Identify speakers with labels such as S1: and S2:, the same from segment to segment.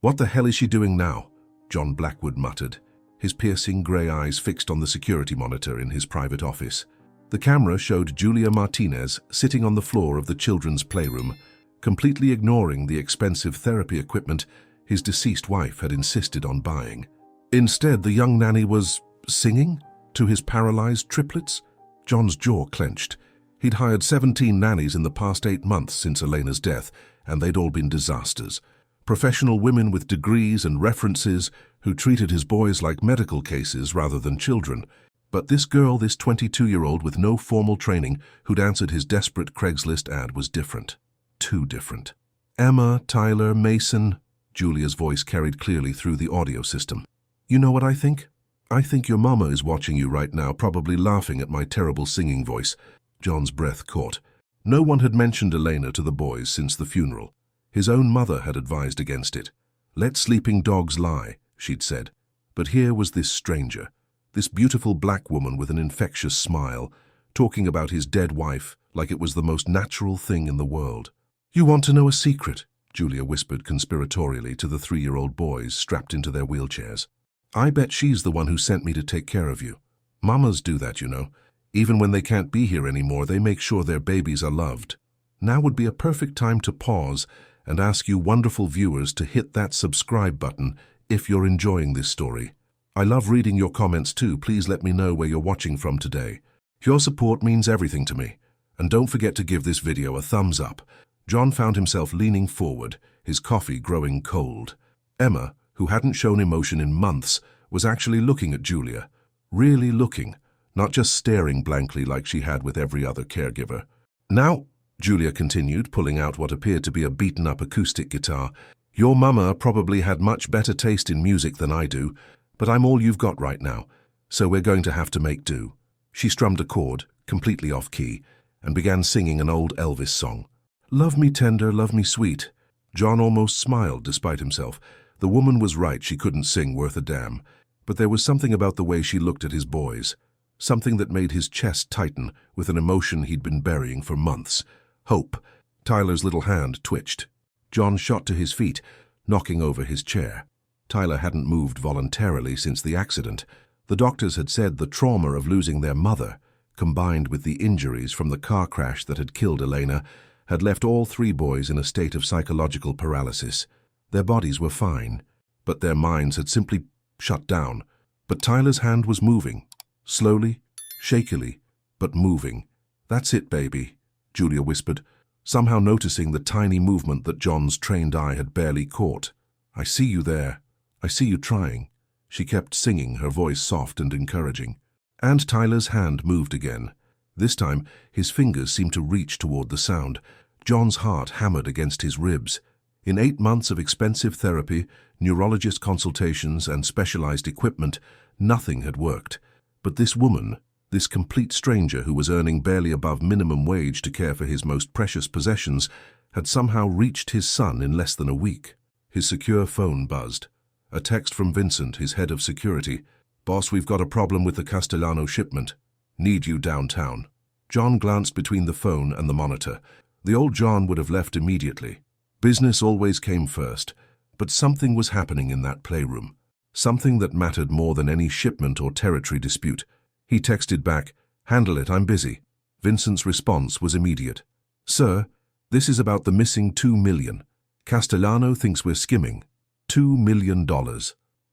S1: "What the hell is she doing now?" John Blackwood muttered, his piercing grey eyes fixed on the security monitor in his private office. The camera showed Julia Martinez sitting on the floor of the children's playroom, completely ignoring the expensive therapy equipment his deceased wife had insisted on buying. Instead, the young nanny was singing to his paralyzed triplets. John's jaw clenched. He'd hired 17 nannies in the past 8 months since Elena's death, and they'd all been disasters. Professional women with degrees and references who treated his boys like medical cases rather than children. But this girl, this 22-year-old with no formal training who'd answered his desperate Craigslist ad, was different. Too different. "Emma, Tyler, Mason," Julia's voice carried clearly through the audio system. "You know what I think? I think your mama is watching you right now, probably laughing at my terrible singing voice." John's breath caught. No one had mentioned Elena to the boys since the funeral. His own mother had advised against it. "Let sleeping dogs lie," she'd said. But here was this stranger, this beautiful black woman with an infectious smile, talking about his dead wife like it was the most natural thing in the world. "You want to know a secret?" Julia whispered conspiratorially to the 3-year-old boys strapped into their wheelchairs. "I bet she's the one who sent me to take care of you. Mamas do that, you know. Even when they can't be here anymore, they make sure their babies are loved." Now would be a perfect time to pause and ask you wonderful viewers to hit that subscribe button if you're enjoying this story. I love reading your comments too. Please let me know where you're watching from today. Your support means everything to me. And don't forget to give this video a thumbs up. John found himself leaning forward, his coffee growing cold. Emma, who hadn't shown emotion in months, was actually looking at Julia. Really looking, not just staring blankly like she had with every other caregiver. "Now," Julia continued, pulling out what appeared to be a beaten-up acoustic guitar, "your mama probably had much better taste in music than I do, but I'm all you've got right now, so we're going to have to make do." She strummed a chord, completely off-key, and began singing an old Elvis song. "Love me tender, love me sweet." John almost smiled despite himself. The woman was right, she couldn't sing worth a damn. But there was something about the way she looked at his boys. Something that made his chest tighten with an emotion he'd been burying for months. Hope. Tyler's little hand twitched. John shot to his feet, knocking over his chair. Tyler hadn't moved voluntarily since the accident. The doctors had said the trauma of losing their mother, combined with the injuries from the car crash that had killed Elena, had left all 3 boys in a state of psychological paralysis. Their bodies were fine, but their minds had simply shut down. But Tyler's hand was moving. Slowly, shakily, but moving. "That's it, baby," Julia whispered, somehow noticing the tiny movement that John's trained eye had barely caught. "I see you there. I see you trying." She kept singing, her voice soft and encouraging. And Tyler's hand moved again. This time, his fingers seemed to reach toward the sound. John's heart hammered against his ribs. In 8 months of expensive therapy, neurologist consultations, and specialized equipment, nothing had worked. But this woman, this complete stranger who was earning barely above minimum wage to care for his most precious possessions, had somehow reached his son in less than a week. His secure phone buzzed. A text from Vincent, his head of security. "Boss, we've got a problem with the Castellano shipment. Need you downtown." John glanced between the phone and the monitor. The old John would have left immediately. Business always came first, but something was happening in that playroom. Something that mattered more than any shipment or territory dispute. He texted back, "Handle it, I'm busy." Vincent's response was immediate. "Sir, this is about the missing $2 million. Castellano thinks we're skimming. $2 million.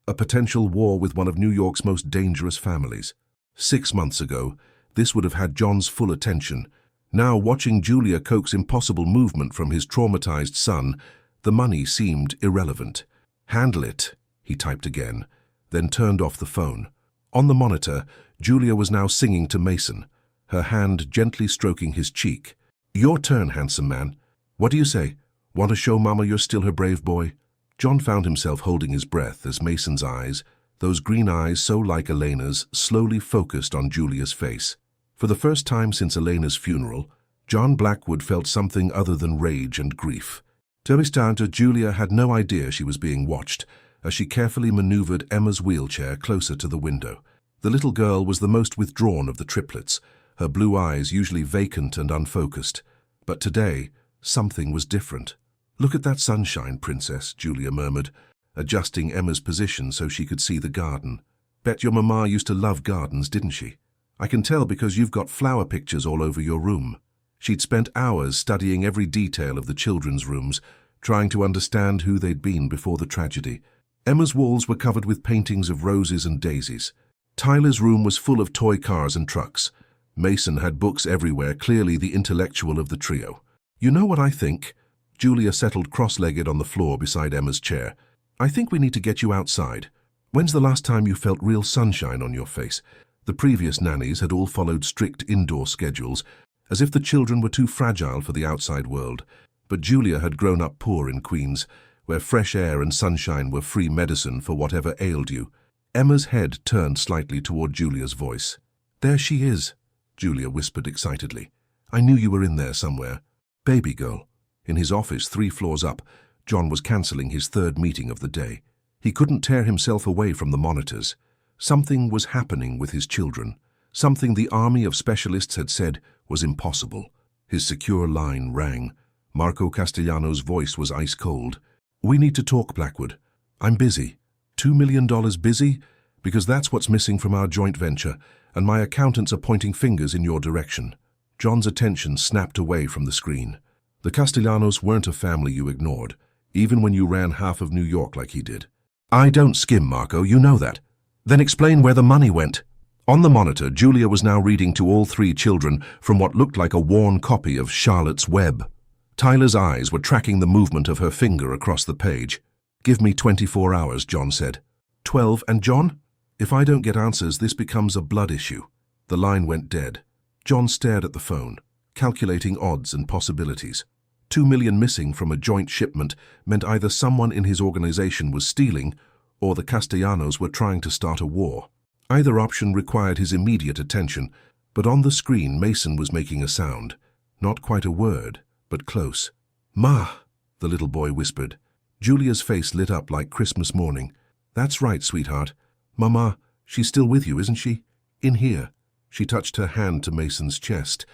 S1: A potential war with one of New York's most dangerous families." 6 months ago, this would have had John's full attention. Now, watching Julia coax impossible movement from his traumatized son, the money seemed irrelevant. "Handle it," he typed again, then turned off the phone. On the monitor, Julia was now singing to Mason, her hand gently stroking his cheek. "Your turn, handsome man. What do you say? Want to show Mama you're still her brave boy?" John found himself holding his breath as Mason's eyes, those green eyes so like Elena's, slowly focused on Julia's face. For the first time since Elena's funeral, John Blackwood felt something other than rage and grief. To this time, Julia had no idea she was being watched, as she carefully maneuvered Emma's wheelchair closer to the window. The little girl was the most withdrawn of the triplets, her blue eyes usually vacant and unfocused. But today, something was different. "Look at that sunshine, princess," Julia murmured, adjusting Emma's position so she could see the garden. Bet your mama used to love gardens, didn't she? I can tell because you've got flower pictures all over your room. She'd spent hours studying every detail of the children's rooms, trying to understand who they'd been before the tragedy. Emma's walls were covered with paintings of roses and daisies. Tyler's room was full of toy cars and trucks. Mason had books everywhere, clearly the intellectual of the trio. You know what I think? Julia settled cross-legged on the floor beside Emma's chair. I think we need to get you outside. When's the last time you felt real sunshine on your face? The previous nannies had all followed strict indoor schedules, as if the children were too fragile for the outside world. But Julia had grown up poor in Queens, where fresh air and sunshine were free medicine for whatever ailed you. Emma's head turned slightly toward Julia's voice. There she is, Julia whispered excitedly. I knew you were in there somewhere. Baby girl. In his office 3 floors up, John was cancelling his 3rd meeting of the day. He couldn't tear himself away from the monitors. Something was happening with his children. Something the army of specialists had said was impossible. His secure line rang. Marco Castellanos' voice was ice cold. We need to talk, Blackwood. I'm busy. $2 million busy? Because that's what's missing from our joint venture, and my accountants are pointing fingers in your direction. John's attention snapped away from the screen. The Castellanos weren't a family you ignored, even when you ran half of New York like he did. I don't skim, Marco, you know that. Then explain where the money went. On the monitor, Julia was now reading to all 3 children from what looked like a worn copy of Charlotte's Web. Tyler's eyes were tracking the movement of her finger across the page. Give me 24 hours, John said. 12, and John? If I don't get answers, this becomes a blood issue. The line went dead. John stared at the phone, calculating odds and possibilities. 2 million missing from a joint shipment meant either someone in his organization was stealing or the Castellanos were trying to start a war. Either option required his immediate attention, but on the screen Mason was making a sound. Not quite a word, but close. Ma, the little boy whispered. Julia's face lit up like Christmas morning. That's right, sweetheart. Mama, she's still with you, isn't she? In here. She touched her hand to Mason's chest.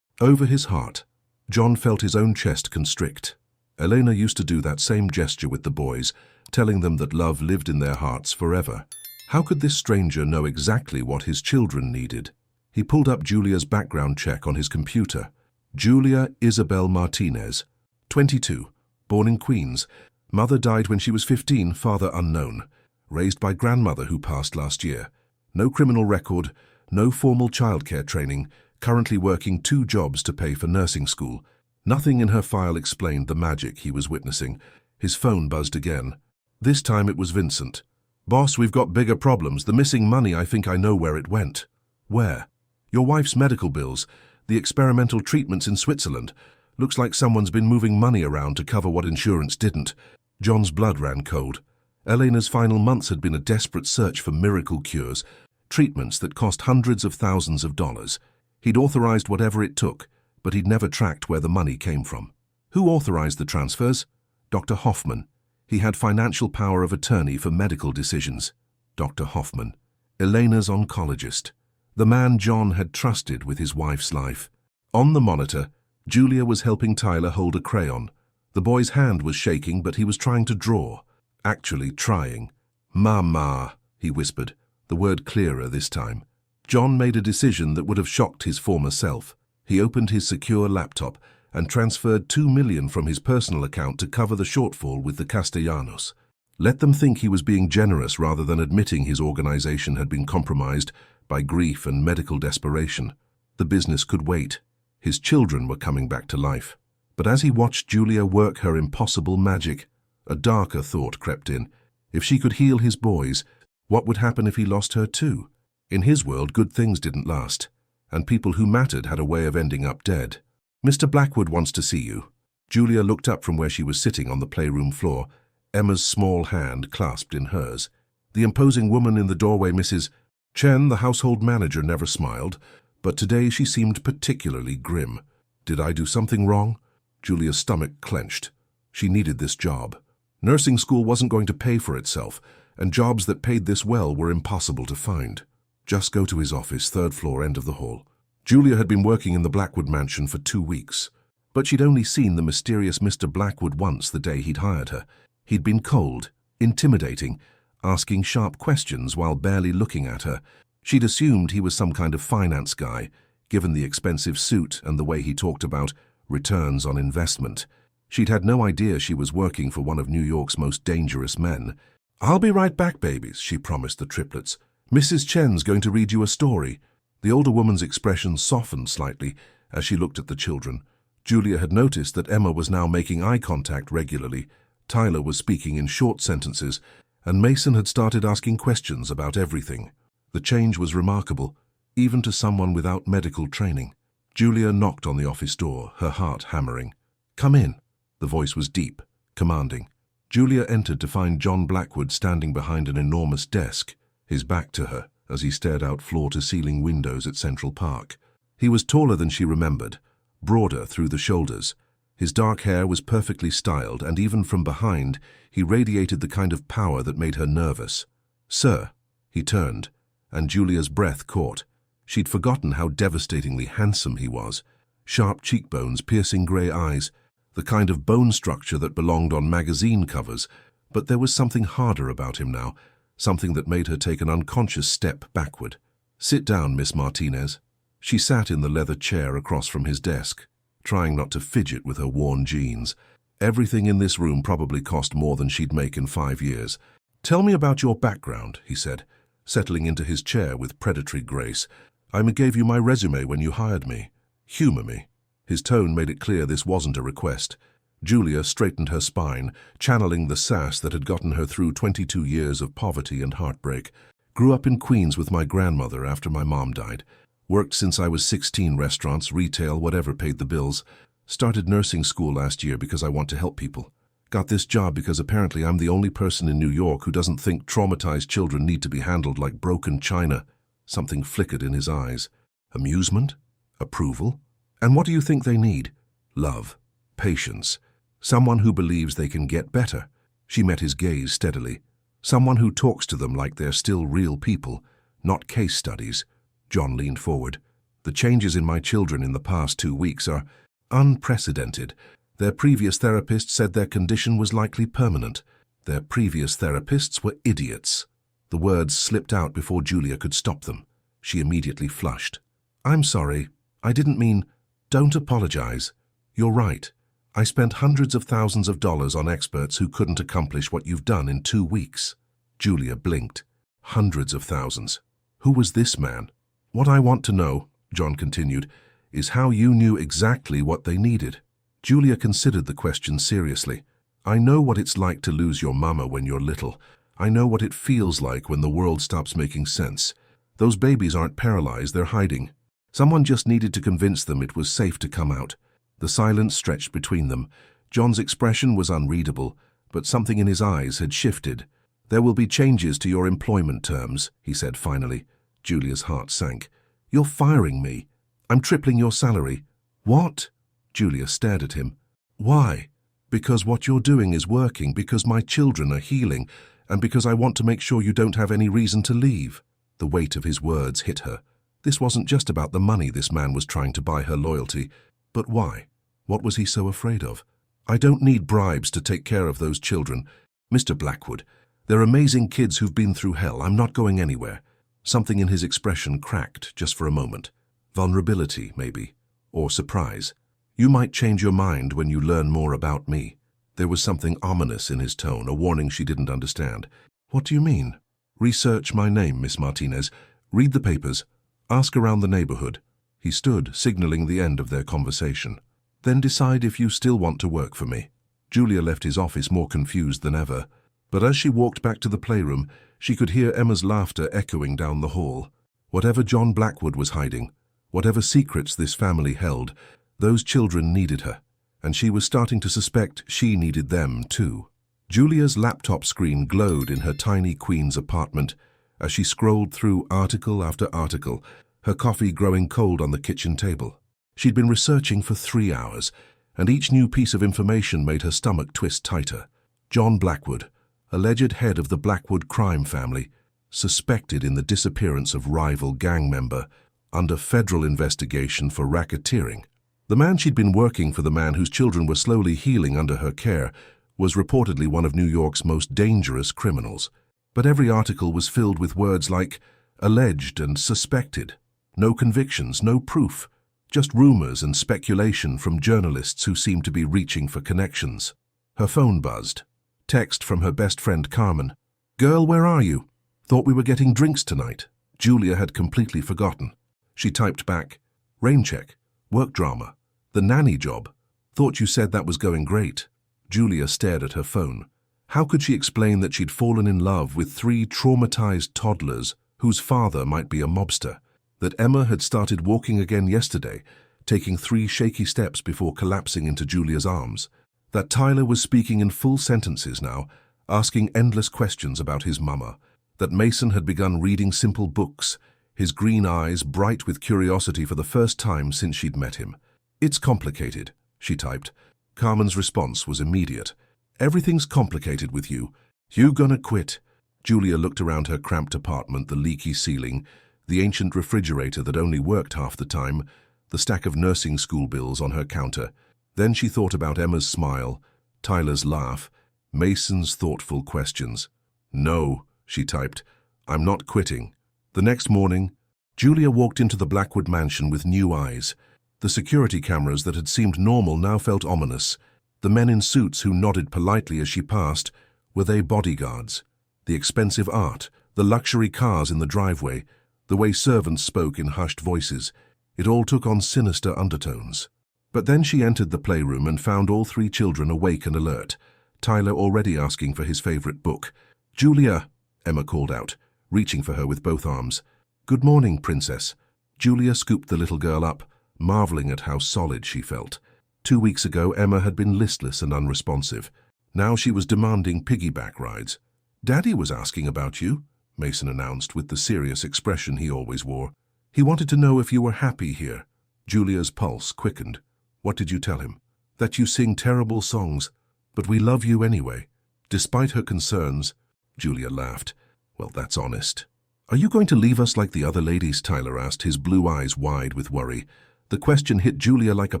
S1: Over his heart. John felt his own chest constrict. Elena used to do that same gesture with the boys, telling them that love lived in their hearts forever. How could this stranger know exactly what his children needed? He pulled up Julia's background check on his computer. Julia Isabel Martinez, 22, born in Queens. Mother died when she was 15, father unknown. Raised by grandmother who passed last year. No criminal record, no formal childcare training, currently working 2 jobs to pay for nursing school. Nothing in her file explained the magic he was witnessing. His phone buzzed again. This time it was Vincent. Boss, we've got bigger problems. The missing money, I think I know where it went. Where? Your wife's medical bills, the experimental treatments in Switzerland. Looks like someone's been moving money around to cover what insurance didn't. John's blood ran cold. Elena's final months had been a desperate search for miracle cures, treatments that cost hundreds of thousands of dollars. He'd authorized whatever it took, but he'd never tracked where the money came from. Who authorized the transfers? Dr. Hoffman. He had financial power of attorney for medical decisions. Dr. Hoffman. Elena's oncologist. The man John had trusted with his wife's life. On the monitor, Julia was helping Tyler hold a crayon. The boy's hand was shaking, but he was trying to draw. Actually trying. Mama, he whispered, the word clearer this time. John made a decision that would have shocked his former self. He opened his secure laptop and transferred $2 million from his personal account to cover the shortfall with the Castellanos. Let them think he was being generous rather than admitting his organization had been compromised by grief and medical desperation. The business could wait. His children were coming back to life. But as he watched Julia work her impossible magic, a darker thought crept in. If she could heal his boys, what would happen if he lost her too? In his world, good things didn't last, and people who mattered had a way of ending up dead. Mr. Blackwood wants to see you. Julia looked up from where she was sitting on the playroom floor, Emma's small hand clasped in hers. The imposing woman in the doorway, Mrs. Chen, the household manager, never smiled, but today she seemed particularly grim. Did I do something wrong? Julia's stomach clenched. She needed this job. Nursing school wasn't going to pay for itself, and jobs that paid this well were impossible to find. Just go to his office, 3rd floor, end of the hall. Julia had been working in the Blackwood mansion for 2 weeks, but she'd only seen the mysterious Mr. Blackwood once the day he'd hired her. He'd been cold, intimidating, asking sharp questions while barely looking at her. She'd assumed he was some kind of finance guy, given the expensive suit and the way he talked about returns on investment. She'd had no idea she was working for one of New York's most dangerous men. "I'll be right back, babies," she promised the triplets. "Mrs. Chen's going to read you a story." The older woman's expression softened slightly as she looked at the children. Julia had noticed that Emma was now making eye contact regularly. Tyler was speaking in short sentences, and Mason had started asking questions about everything. The change was remarkable, even to someone without medical training. Julia knocked on the office door, her heart hammering. "Come in." The voice was deep, commanding. Julia entered to find John Blackwood standing behind an enormous desk, his back to her, as he stared out floor-to-ceiling windows at Central Park. He was taller than she remembered, broader through the shoulders. His dark hair was perfectly styled, and even from behind, he radiated the kind of power that made her nervous. "Sir," he turned, and Julia's breath caught. She'd forgotten how devastatingly handsome he was. Sharp cheekbones, piercing grey eyes, the kind of bone structure that belonged on magazine covers. But there was something harder about him now, something that made her take an unconscious step backward. "Sit down, Miss Martinez." She sat in the leather chair across from his desk, trying not to fidget with her worn jeans. Everything in this room probably cost more than she'd make in 5 years. "Tell me about your background," he said, settling into his chair with predatory grace. "I gave you my resume when you hired me. Humor me." His tone made it clear this wasn't a request. Julia straightened her spine, channeling the sass that had gotten her through 22 years of poverty and heartbreak. "Grew up in Queens with my grandmother after my mom died. Worked since I was 16, restaurants, retail, whatever paid the bills. Started nursing school last year because I want to help people. Got this job because apparently I'm the only person in New York who doesn't think traumatized children need to be handled like broken china." Something flickered in his eyes. Amusement? Approval? "And what do you think they need?" "Love. Patience. Someone who believes they can get better." She met his gaze steadily. "Someone who talks to them like they're still real people, not case studies." John leaned forward. "The changes in my children in the past 2 weeks are unprecedented. Their previous therapist said their condition was likely permanent. Their previous therapists were idiots." The words slipped out before Julia could stop them. She immediately flushed. "I'm sorry. I didn't mean..." "Don't apologize. You're right. I spent hundreds of thousands of dollars on experts who couldn't accomplish what you've done in 2 weeks. Julia blinked. Hundreds of thousands. Who was this man? "What I want to know," John continued, "is how you knew exactly what they needed." Julia considered the question seriously. "I know what it's like to lose your mama when you're little. I know what it feels like when the world stops making sense. Those babies aren't paralyzed, they're hiding. Someone just needed to convince them it was safe to come out." The silence stretched between them. John's expression was unreadable, but something in his eyes had shifted. "There will be changes to your employment terms," he said finally. Julia's heart sank. "You're firing me. I'm tripling your salary." "What?" Julia stared at him. "Why?" "Because what you're doing is working, because my children are healing, and because I want to make sure you don't have any reason to leave." The weight of his words hit her. This wasn't just about the money this man was trying to buy her loyalty. But why? What was he so afraid of? "I don't need bribes to take care of those children. Mr. Blackwood, they're amazing kids who've been through hell. I'm not going anywhere." Something in his expression cracked just for a moment. Vulnerability, maybe. Or surprise. "You might change your mind when you learn more about me." There was something ominous in his tone, a warning she didn't understand. "What do you mean?" "Research my name, Miss Martinez. Read the papers. Ask around the neighborhood." He stood, signaling the end of their conversation. "Then decide if you still want to work for me." Julia left his office more confused than ever. But as she walked back to the playroom, she could hear Emma's laughter echoing down the hall. Whatever John Blackwood was hiding, whatever secrets this family held, those children needed her, and she was starting to suspect she needed them too. Julia's laptop screen glowed in her tiny Queens apartment as she scrolled through article after article, her coffee growing cold on the kitchen table. She'd been researching for 3 hours, and each new piece of information made her stomach twist tighter. John Blackwood, alleged head of the Blackwood crime family, suspected in the disappearance of rival gang member, under federal investigation for racketeering. The man she'd been working for, the man whose children were slowly healing under her care, was reportedly one of New York's most dangerous criminals. But every article was filled with words like alleged and suspected. No convictions, no proof. Just rumors and speculation from journalists who seemed to be reaching for connections. Her phone buzzed. Text from her best friend Carmen. "Girl, where are you? Thought we were getting drinks tonight." Julia had completely forgotten. She typed back, "Rain check, work drama, the nanny job. Thought you said that was going great." Julia stared at her phone. How could she explain that she'd fallen in love with 3 traumatized toddlers whose father might be a mobster? That Emma had started walking again yesterday, taking 3 shaky steps before collapsing into Julia's arms? That Tyler was speaking in full sentences now, asking endless questions about his mama? That Mason had begun reading simple books, his green eyes bright with curiosity for the first time since she'd met him? "It's complicated," she typed. Carmen's response was immediate. "Everything's complicated with you. You gonna quit?" Julia looked around her cramped apartment, the leaky ceiling, the ancient refrigerator that only worked half the time, the stack of nursing school bills on her counter. Then she thought about Emma's smile, Tyler's laugh, Mason's thoughtful questions. "No," she typed, "I'm not quitting." The next morning, Julia walked into the Blackwood mansion with new eyes. The security cameras that had seemed normal now felt ominous. The men in suits who nodded politely as she passed, were they bodyguards? The expensive art, the luxury cars in the driveway, the way servants spoke in hushed voices, it all took on sinister undertones. But then she entered the playroom and found all 3 children awake and alert, Tyler already asking for his favorite book. "Julia," Emma called out, reaching for her with both arms. "Good morning, princess." Julia scooped the little girl up, marveling at how solid she felt. 2 weeks ago, Emma had been listless and unresponsive. Now she was demanding piggyback rides. "Daddy was asking about you," Mason announced with the serious expression he always wore. "He wanted to know if you were happy here." Julia's pulse quickened. "What did you tell him?" "That you sing terrible songs, but we love you anyway." Despite her concerns, Julia laughed. "Well, that's honest." "Are you going to leave us like the other ladies?" Tyler asked, his blue eyes wide with worry. The question hit Julia like a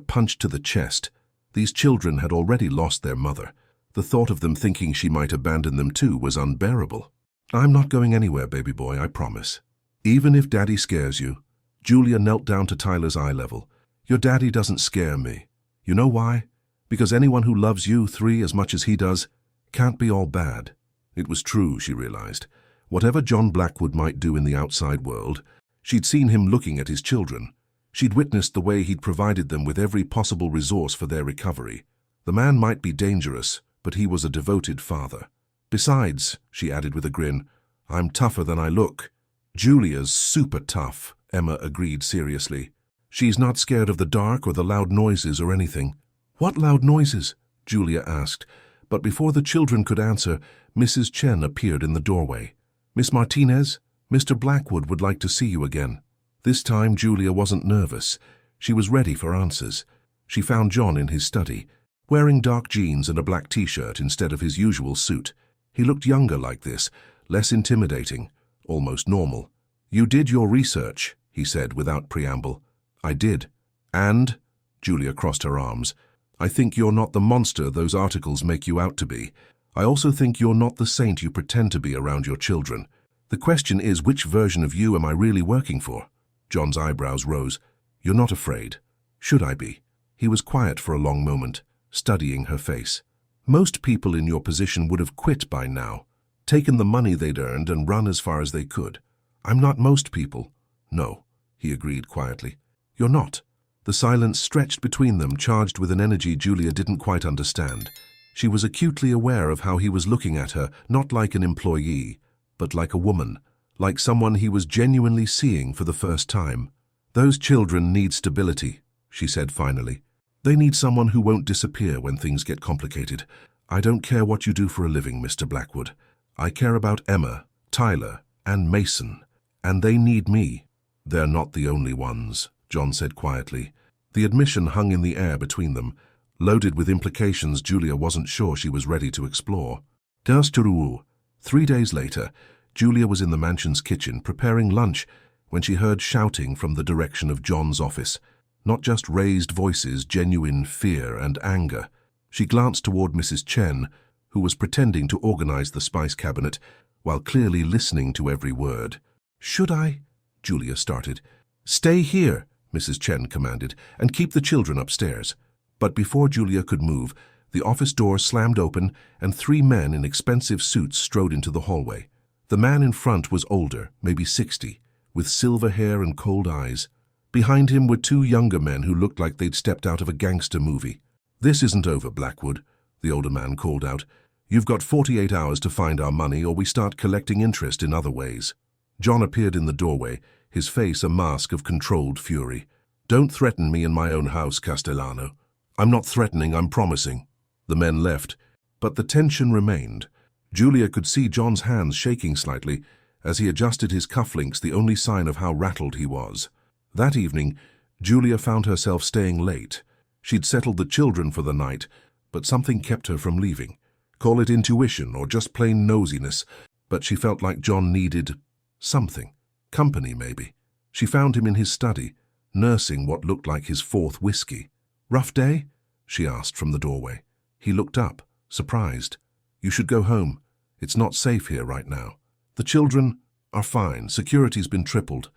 S1: punch to the chest. These children had already lost their mother. The thought of them thinking she might abandon them too was unbearable. "I'm not going anywhere, baby boy, I promise." "Even if Daddy scares you?" Julia knelt down to Tyler's eye level. "Your daddy doesn't scare me. You know why? Because anyone who loves you 3 as much as he does can't be all bad." It was true, she realized. Whatever John Blackwood might do in the outside world, she'd seen him looking at his children. She'd witnessed the way he'd provided them with every possible resource for their recovery. The man might be dangerous, but he was a devoted father. "Besides," she added with a grin, "I'm tougher than I look." "Julia's super tough," Emma agreed seriously. "She's not scared of the dark or the loud noises or anything." "What loud noises?" Julia asked. But before the children could answer, Mrs. Chen appeared in the doorway. "Miss Martinez, Mr. Blackwood would like to see you again." This time Julia wasn't nervous. She was ready for answers. She found John in his study, wearing dark jeans and a black t-shirt instead of his usual suit. He looked younger like this, less intimidating, almost normal. "You did your research," he said without preamble. "I did." "And?" Julia crossed her arms. "I think you're not the monster those articles make you out to be. I also think you're not the saint you pretend to be around your children. The question is, which version of you am I really working for?" John's eyebrows rose. "You're not afraid." "Should I be?" He was quiet for a long moment, studying her face. "Most people in your position would have quit by now, taken the money they'd earned and run as far as they could. I'm not most people." "No," he agreed quietly. "You're not." The silence stretched between them, charged with an energy Julia didn't quite understand. She was acutely aware of how he was looking at her, not like an employee, but like a woman, like someone he was genuinely seeing for the first time. "Those children need stability," she said finally. "They need someone who won't disappear when things get complicated. I don't care what you do for a living, Mr. Blackwood. I care about Emma, Tyler, and Mason, and they need me." "They're not the only ones," John said quietly. The admission hung in the air between them, loaded with implications Julia wasn't sure she was ready to explore. 3 days later, Julia was in the mansion's kitchen preparing lunch when she heard shouting from the direction of John's office. Not just raised voices, genuine fear and anger. She glanced toward Mrs. Chen, who was pretending to organize the spice cabinet while clearly listening to every word. "Should I?" Julia started. "Stay here," Mrs. Chen commanded, "and keep the children upstairs." But before Julia could move, the office door slammed open and 3 men in expensive suits strode into the hallway. The man in front was older, maybe 60, with silver hair and cold eyes. Behind him were 2 younger men who looked like they'd stepped out of a gangster movie. "This isn't over, Blackwood," the older man called out. "You've got 48 hours to find our money or we start collecting interest in other ways." John appeared in the doorway, his face a mask of controlled fury. "Don't threaten me in my own house, Castellano." "I'm not threatening, I'm promising." The men left, but the tension remained. Julia could see John's hands shaking slightly as he adjusted his cufflinks, the only sign of how rattled he was. That evening, Julia found herself staying late. She'd settled the children for the night, but something kept her from leaving. Call it intuition or just plain nosiness, but she felt like John needed something. Company, maybe. She found him in his study, nursing what looked like his 4th whiskey. "Rough day?" she asked from the doorway. He looked up, surprised. "You should go home. It's not safe here right now. The children are fine. Security's been tripled.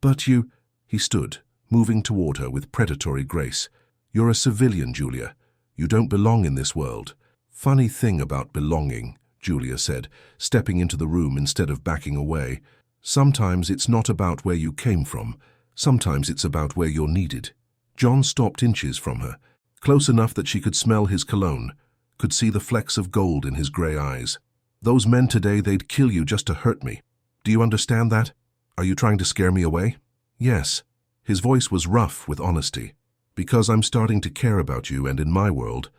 S1: But you—" He stood, moving toward her with predatory grace. "You're a civilian, Julia. You don't belong in this world." "Funny thing about belonging," Julia said, stepping into the room instead of backing away. "Sometimes it's not about where you came from. Sometimes it's about where you're needed." John stopped inches from her, close enough that she could smell his cologne, could see the flecks of gold in his grey eyes. "Those men today, they'd kill you just to hurt me. Do you understand that? Are you trying to scare me away?" "Yes." His voice was rough with honesty. "Because I'm starting to care about you, and in my world,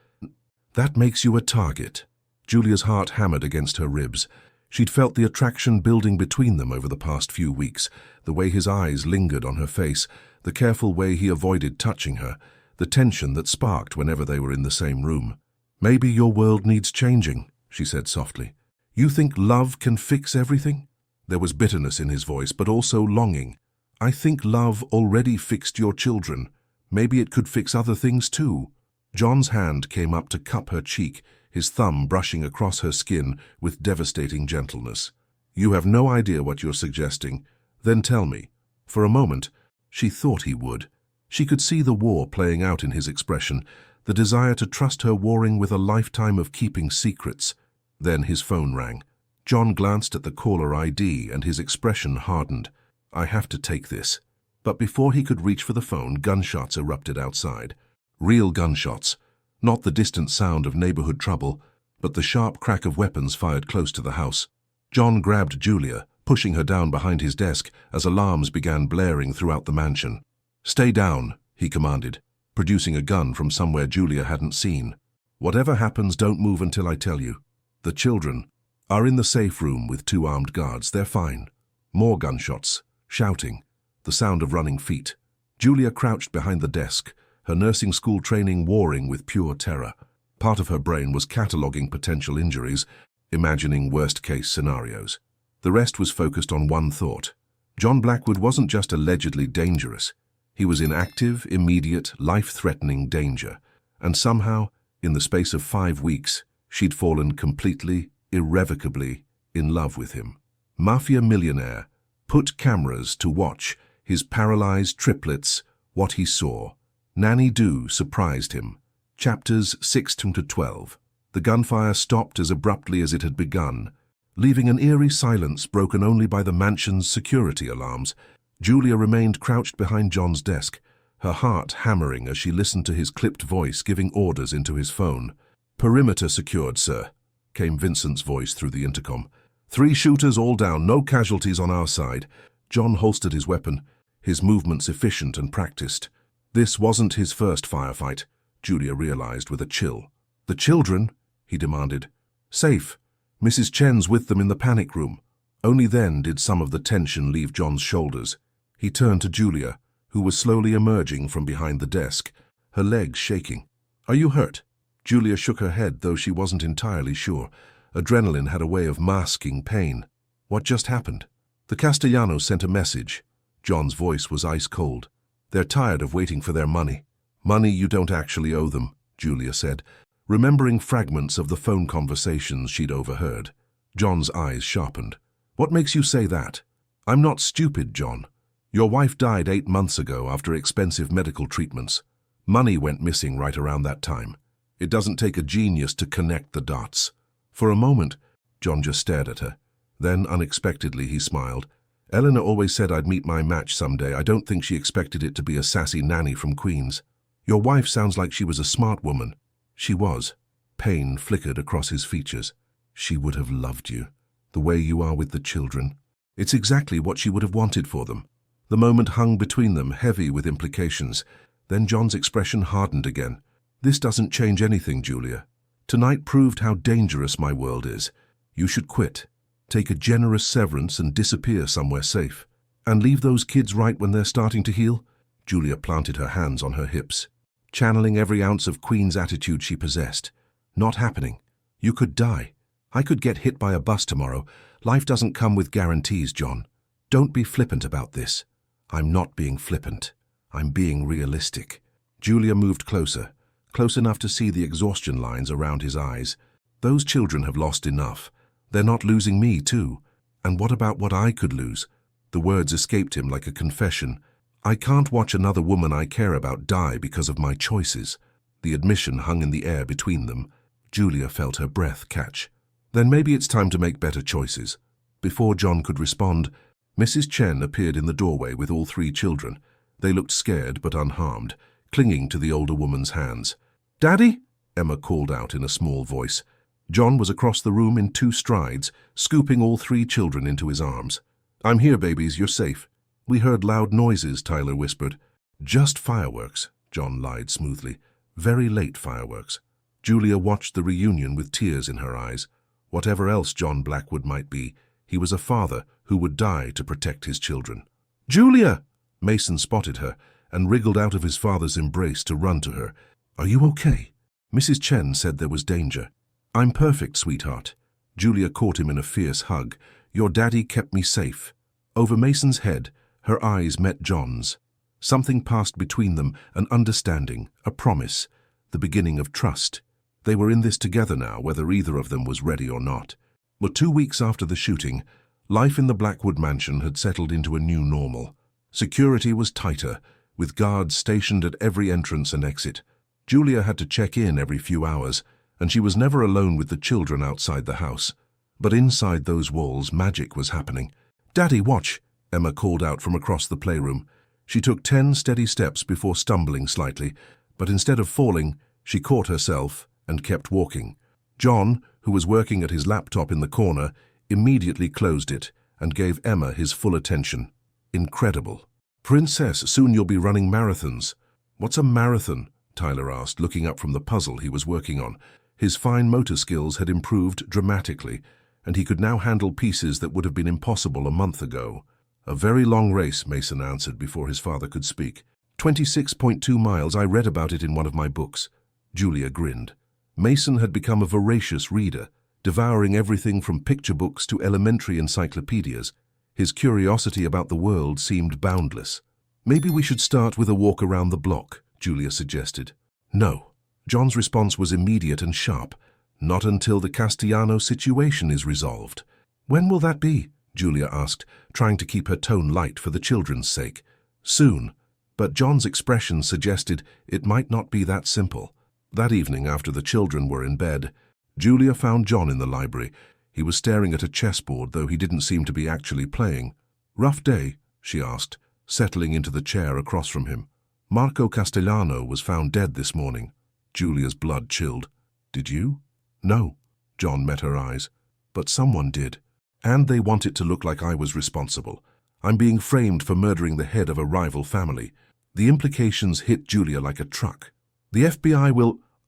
S1: that makes you a target." Julia's heart hammered against her ribs. She'd felt the attraction building between them over the past few weeks, the way his eyes lingered on her face, the careful way he avoided touching her, the tension that sparked whenever they were in the same room. "Maybe your world needs changing," she said softly. "You think love can fix everything?" There was bitterness in his voice, but also longing. "I think love already fixed your children. Maybe it could fix other things too." John's hand came up to cup her cheek, his thumb brushing across her skin with devastating gentleness. "You have no idea what you're suggesting. Then tell me." For a moment, she thought he would. She could see the war playing out in his expression, the desire to trust her warring with a lifetime of keeping secrets. Then his phone rang. John glanced at the caller ID and his expression hardened. "I have to take this." But before he could reach for the phone, gunshots erupted outside. Real gunshots. Not the distant sound of neighborhood trouble, but the sharp crack of weapons fired close to the house. John grabbed Julia, pushing her down behind his desk as alarms began blaring throughout the mansion. "Stay down," he commanded, producing a gun from somewhere Julia hadn't seen. "Whatever happens, don't move until I tell you. The children are in the safe room with 2 armed guards. They're fine." More gunshots, shouting, the sound of running feet. Julia crouched behind the desk, her nursing school training warring with pure terror. Part of her brain was cataloguing potential injuries, imagining worst-case scenarios. The rest was focused on one thought. John Blackwood wasn't just allegedly dangerous. He was in active, immediate, life-threatening danger. And somehow, in the space of 5 weeks, she'd fallen completely, irrevocably in love with him. Mafia Millionaire put cameras to watch his paralyzed triplets what he saw. Nanny surprised him. Chapters 6 to 12. The gunfire stopped as abruptly as it had begun, leaving an eerie silence broken only by the mansion's security alarms. Julia remained crouched behind John's desk, her heart hammering as she listened to his clipped voice giving orders into his phone. "Perimeter secured, sir," came Vincent's voice through the intercom. 3 shooters all down, no casualties on our side." John holstered his weapon, his movements efficient and practiced. This wasn't his first firefight, Julia realized with a chill. "The children?" he demanded. "Safe. Mrs. Chen's with them in the panic room." Only then did some of the tension leave John's shoulders. He turned to Julia, who was slowly emerging from behind the desk, her legs shaking. "Are you hurt?" Julia shook her head, though she wasn't entirely sure. Adrenaline had a way of masking pain. "What just happened?" "The Castellanos sent a message." John's voice was ice cold. "They're tired of waiting for their money." "Money you don't actually owe them," Julia said. remembering fragments of the phone conversations she'd overheard. John's eyes sharpened. "What makes you say that?" "I'm not stupid, John. Your wife died 8 months ago after expensive medical treatments. Money went missing right around that time. It doesn't take a genius to connect the dots." For a moment, John just stared at her. Then, unexpectedly, he smiled. "Eleanor always said I'd meet my match someday. I don't think she expected it to be a sassy nanny from Queens. Your wife sounds like she was a smart woman." "She was." Pain flickered across his features. "She would have loved you, the way you are with the children. It's exactly what she would have wanted for them." The moment hung between them, heavy with implications. Then John's expression hardened again. "This doesn't change anything, Julia. Tonight proved how dangerous my world is. You should quit. Take a generous severance and disappear somewhere safe. And leave those kids right when they're starting to heal." Julia planted her hands on her hips, channeling every ounce of Queen's attitude she possessed. "Not happening. You could die. I could get hit by a bus tomorrow. Life doesn't come with guarantees, John. Don't be flippant about this." "I'm not being flippant. I'm being realistic." Julia moved closer, close enough to see the exhaustion lines around his eyes. "Those children have lost enough. They're not losing me, too. And what about what I could lose?" The words escaped him like a confession. "I can't watch another woman I care about die because of my choices." The admission hung in the air between them. Julia felt her breath catch. "Then maybe it's time to make better choices." Before John could respond, Mrs. Chen appeared in the doorway with all 3 children. They looked scared but unharmed, clinging to the older woman's hands. "Daddy?" Emma called out in a small voice. John was across the room in 2 strides, scooping all 3 children into his arms. "I'm here, babies. You're safe." "We heard loud noises," Tyler whispered. "Just fireworks," John lied smoothly. "Very late fireworks." Julia watched the reunion with tears in her eyes. Whatever else John Blackwood might be, he was a father who would die to protect his children. "Julia!" Mason spotted her and wriggled out of his father's embrace to run to her. "Are you okay?" Mrs. Chen said there was danger. "I'm perfect, sweetheart." Julia caught him in a fierce hug. "Your daddy kept me safe." Over Mason's head, her eyes met John's. Something passed between them, an understanding, a promise, the beginning of trust. They were in this together now, whether either of them was ready or not. But 2 weeks after the shooting, life in the Blackwood mansion had settled into a new normal. Security was tighter, with guards stationed at every entrance and exit. Julia had to check in every few hours, and she was never alone with the children outside the house. But inside those walls, magic was happening. "Daddy, watch!" Emma called out from across the playroom. She took 10 steady steps before stumbling slightly, but instead of falling, she caught herself and kept walking. John, who was working at his laptop in the corner, immediately closed it and gave Emma his full attention. Incredible. "Princess, soon you'll be running marathons." "What's a marathon?" Tyler asked, looking up from the puzzle he was working on. His fine motor skills had improved dramatically, and he could now handle pieces that would have been impossible a month ago. "A very long race," Mason answered before his father could speak. 26.2 miles, I read about it in one of my books." Julia grinned. Mason had become a voracious reader, devouring everything from picture books to elementary encyclopedias. His curiosity about the world seemed boundless. "Maybe we should start with a walk around the block," Julia suggested. "No." John's response was immediate and sharp. "Not until the Castellano situation is resolved." "When will that be?" Julia asked, trying to keep her tone light for the children's sake. "Soon." But John's expression suggested it might not be that simple. That evening, after the children were in bed, Julia found John in the library. He was staring at a chessboard, though he didn't seem to be actually playing. "Rough day?" she asked, settling into the chair across from him. "Marco Castellano was found dead this morning." Julia's blood chilled. "Did you?" "No." John met her eyes. "But someone did. And they want it to look like I was responsible. I'm being framed for murdering the head of a rival family." The implications hit Julia like a truck. "The FBI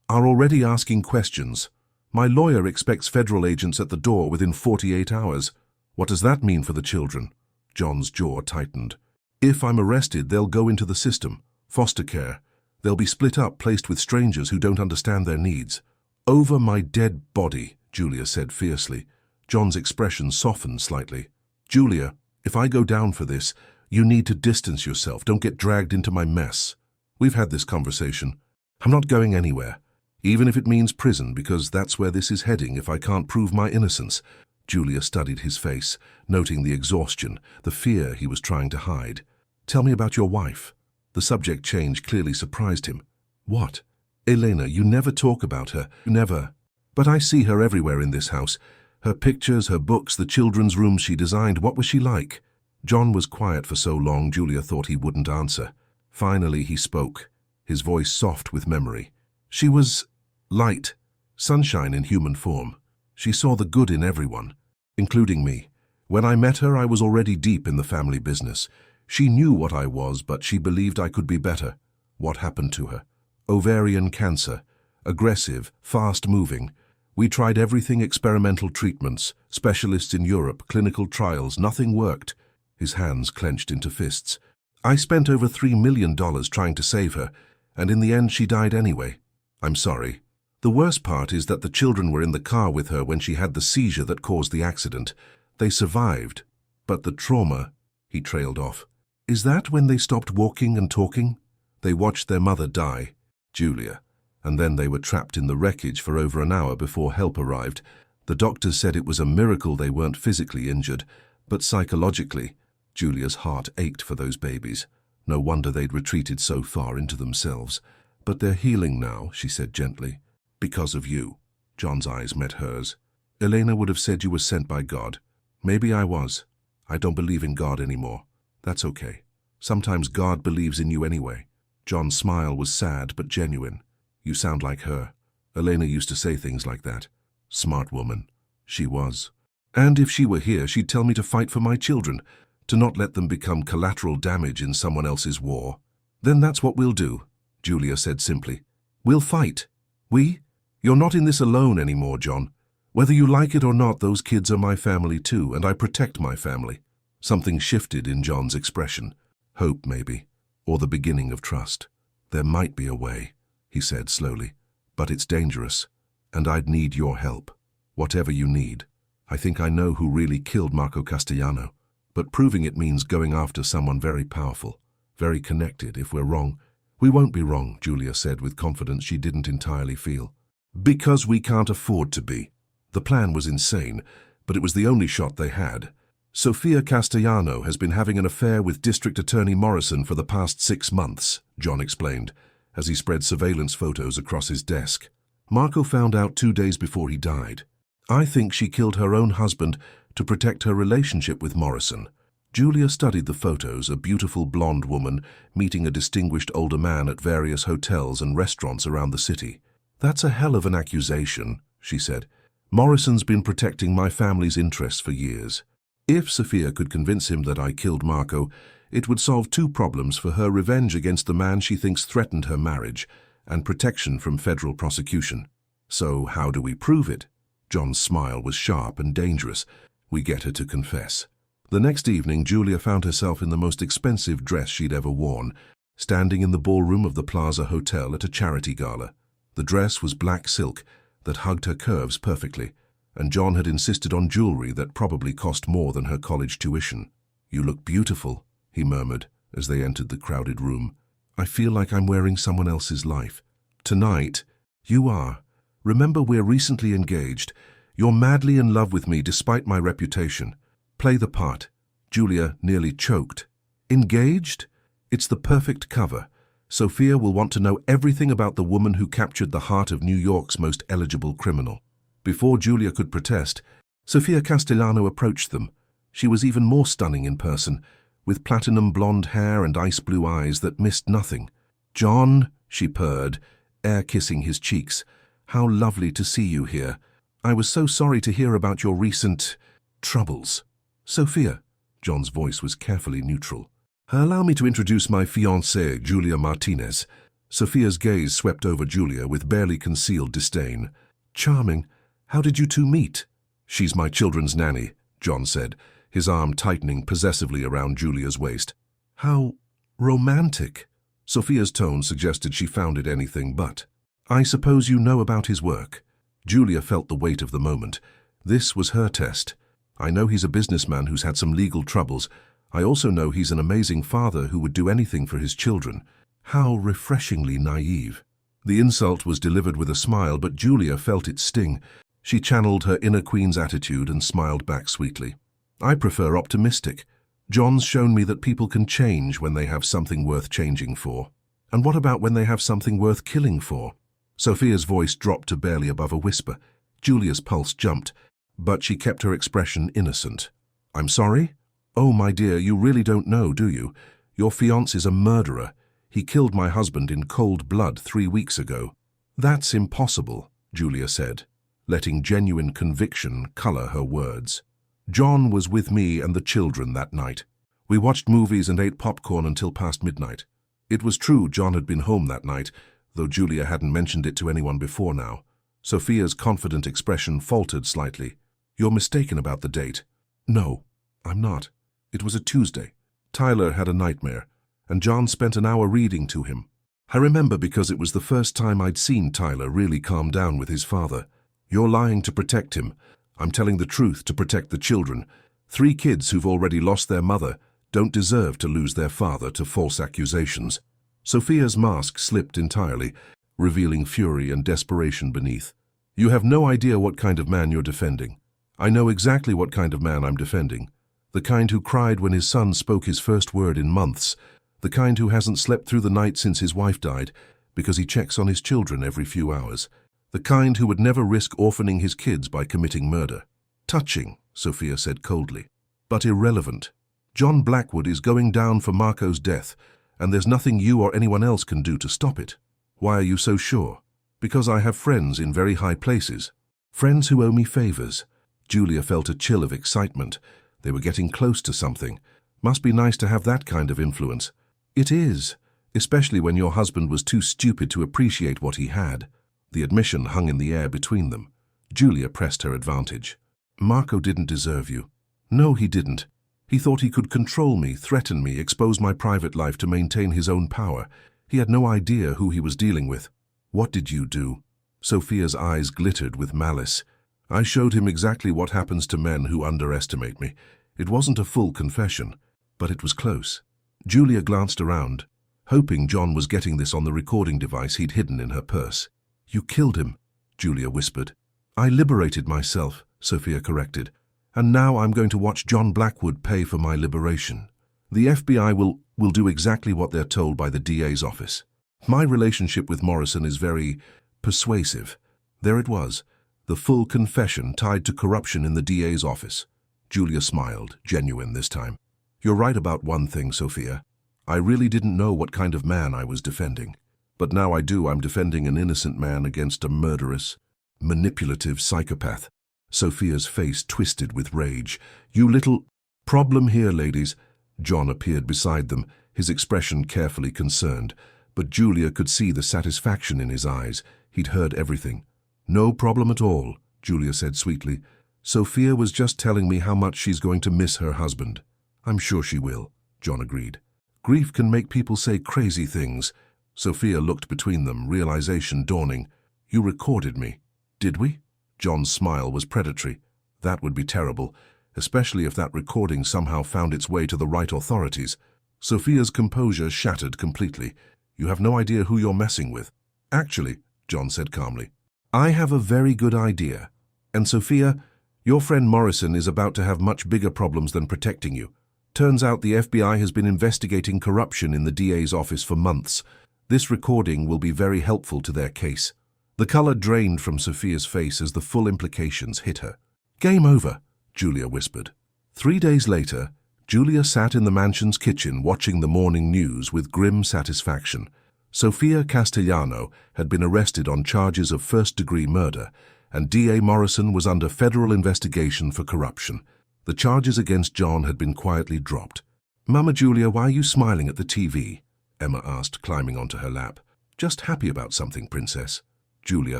S1: are already asking questions. My lawyer expects federal agents at the door within 48 hours. What does that mean for the children?" John's jaw tightened. "If I'm arrested, they'll go into the system. Foster care. They'll be split up, placed with strangers who don't understand their needs." "Over my dead body," Julia said fiercely. John's expression softened slightly. "Julia, if I go down for this, you need to distance yourself. Don't get dragged into my mess. We've had this conversation. I'm not going anywhere." Even if it means prison, because that's where this is heading if I can't prove my innocence. Julia studied his face, noting the exhaustion, the fear he was trying to hide. Tell me about your wife. The subject change clearly surprised him. What? Elena, you never talk about her. Never. But I see her everywhere in this house. Her pictures, her books, the children's rooms she designed. What was she like? John was quiet for so long Julia thought he wouldn't answer. Finally he spoke, his voice soft with memory. She was light, sunshine in human form. She saw the good in everyone, including me. When I met her, I was already deep in the family business. She knew what I was, but she believed I could be better. What happened to her? Ovarian cancer. Aggressive, fast-moving. We tried everything, experimental treatments, specialists in Europe, clinical trials. Nothing worked. His hands clenched into fists. I spent over $3 million trying to save her, and in the end she died anyway. I'm sorry. The worst part is that the children were in the car with her when she had the seizure that caused the accident. They survived, but the trauma, he trailed off. Is that when they stopped walking and talking? They watched their mother die, Julia, and then they were trapped in the wreckage for over an hour before help arrived. The doctors said it was a miracle they weren't physically injured, but psychologically, Julia's heart ached for those babies. No wonder they'd retreated so far into themselves. But they're healing now, she said gently. Because of you. John's eyes met hers. Elena would have said you were sent by God. Maybe I was. I don't believe in God anymore. That's okay. Sometimes God believes in you anyway. John's smile was sad but genuine. You sound like her. Elena used to say things like that. Smart woman. She was. And if she were here, she'd tell me to fight for my children, to not let them become collateral damage in someone else's war. Then that's what we'll do, Julia said simply. We'll fight. We? You're not in this alone anymore, John. Whether you like it or not, those kids are my family too, and I protect my family. Something shifted in John's expression. Hope, maybe, or the beginning of trust. There might be a way, he said slowly, but it's dangerous, and I'd need your help. Whatever you need. I think I know who really killed Marco Castellano, but proving it means going after someone very powerful, very connected. If we're wrong, we won't be wrong, Julia said with confidence she didn't entirely feel. Because we can't afford to be. The plan was insane, but it was the only shot they had. Sofia Castellano has been having an affair with District Attorney Morrison for the past 6 months, John explained, as he spread surveillance photos across his desk. Marco found out 2 days before he died. I think she killed her own husband to protect her relationship with Morrison. Julia studied the photos, a beautiful blonde woman meeting a distinguished older man at various hotels and restaurants around the city. That's a hell of an accusation, she said. Morrison's been protecting my family's interests for years. If Sofia could convince him that I killed Marco, it would solve 2 problems for her: revenge against the man she thinks threatened her marriage, and protection from federal prosecution. So how do we prove it? John's smile was sharp and dangerous. We get her to confess. The next evening, Julia found herself in the most expensive dress she'd ever worn, standing in the ballroom of the Plaza Hotel at a charity gala. The dress was black silk that hugged her curves perfectly, and John had insisted on jewelry that probably cost more than her college tuition. You look beautiful, he murmured as they entered the crowded room. I feel like I'm wearing someone else's life. Tonight, you are. Remember, we're recently engaged. You're madly in love with me despite my reputation. Play the part. Julia nearly choked. Engaged? It's the perfect cover. Sofia will want to know everything about the woman who captured the heart of New York's most eligible criminal. Before Julia could protest, Sofia Castellano approached them. She was even more stunning in person, with platinum blonde hair and ice-blue eyes that missed nothing. John, she purred, air-kissing his cheeks. How lovely to see you here. I was so sorry to hear about your recent troubles. Sofia, John's voice was carefully neutral. Allow me to introduce my fiancée, Julia Martinez. Sofia's gaze swept over Julia with barely concealed disdain. Charming. How did you 2 meet? She's my children's nanny, John said, his arm tightening possessively around Julia's waist. How romantic. Sofia's tone suggested she found it anything but. I suppose you know about his work. Julia felt the weight of the moment. This was her test. I know he's a businessman who's had some legal troubles. I also know he's an amazing father who would do anything for his children. How refreshingly naive. The insult was delivered with a smile, but Julia felt its sting. She channeled her inner queen's attitude and smiled back sweetly. I prefer optimistic. John's shown me that people can change when they have something worth changing for. And what about when they have something worth killing for? Sophia's voice dropped to barely above a whisper. Julia's pulse jumped, but she kept her expression innocent. I'm sorry? Oh, my dear, you really don't know, do you? Your fiancé's a murderer. He killed my husband in cold blood 3 weeks ago. That's impossible, Julia said, letting genuine conviction color her words. John was with me and the children that night. We watched movies and ate popcorn until past midnight. It was true John had been home that night, though Julia hadn't mentioned it to anyone before now. Sophia's confident expression faltered slightly. You're mistaken about the date. No, I'm not. It was a Tuesday. Tyler had a nightmare, and John spent an hour reading to him. I remember because it was the first time I'd seen Tyler really calm down with his father. You're lying to protect him. I'm telling the truth to protect the children. 3 kids who've already lost their mother don't deserve to lose their father to false accusations. Sophia's mask slipped entirely, revealing fury and desperation beneath. You have no idea what kind of man you're defending. I know exactly what kind of man I'm defending. The kind who cried when his son spoke his first word in months. The kind who hasn't slept through the night since his wife died because he checks on his children every few hours. The kind who would never risk orphaning his kids by committing murder. Touching, Sophia said coldly, but irrelevant. John Blackwood is going down for Marco's death, and there's nothing you or anyone else can do to stop it. Why are you so sure? Because I have friends in very high places. Friends who owe me favors. Julia felt a chill of excitement. They were getting close to something. Must be nice to have that kind of influence. It is, especially when your husband was too stupid to appreciate what he had. The admission hung in the air between them. Julia pressed her advantage. Marco didn't deserve you. No, he didn't. He thought he could control me, threaten me, expose my private life to maintain his own power. He had no idea who he was dealing with. What did you do? Sophia's eyes glittered with malice. I showed him exactly what happens to men who underestimate me. It wasn't a full confession, but it was close. Julia glanced around, hoping John was getting this on the recording device he'd hidden in her purse. You killed him, Julia whispered. I liberated myself, Sophia corrected. And now I'm going to watch John Blackwood pay for my liberation. The FBI will do exactly what they're told by the DA's office. My relationship with Morrison is very persuasive. There it was, the full confession tied to corruption in the DA's office. Julia smiled, genuine this time. You're right about one thing, Sophia. I really didn't know what kind of man I was defending. But now I do. I'm defending an innocent man against a murderous, manipulative psychopath. Sophia's face twisted with rage. You little... Problem here, ladies. John appeared beside them, his expression carefully concerned. But Julia could see the satisfaction in his eyes. He'd heard everything. No problem at all, Julia said sweetly. Sophia was just telling me how much she's going to miss her husband. I'm sure she will, John agreed. Grief can make people say crazy things. Sophia looked between them, realization dawning. You recorded me, did we? John's smile was predatory. That would be terrible, especially if that recording somehow found its way to the right authorities. Sophia's composure shattered completely. You have no idea who you're messing with. Actually, John said calmly, I have a very good idea. And Sophia, your friend Morrison is about to have much bigger problems than protecting you. Turns out the FBI has been investigating corruption in the DA's office for months. This recording will be very helpful to their case. The color drained from Sophia's face as the full implications hit her. Game over, Julia whispered. 3 days later, Julia sat in the mansion's kitchen watching the morning news with grim satisfaction. Sofia Castellano had been arrested on charges of first-degree murder, and D.A. Morrison was under federal investigation for corruption. The charges against John had been quietly dropped. Mama Julia, why are you smiling at the TV? Emma asked, climbing onto her lap. Just happy about something, princess. Julia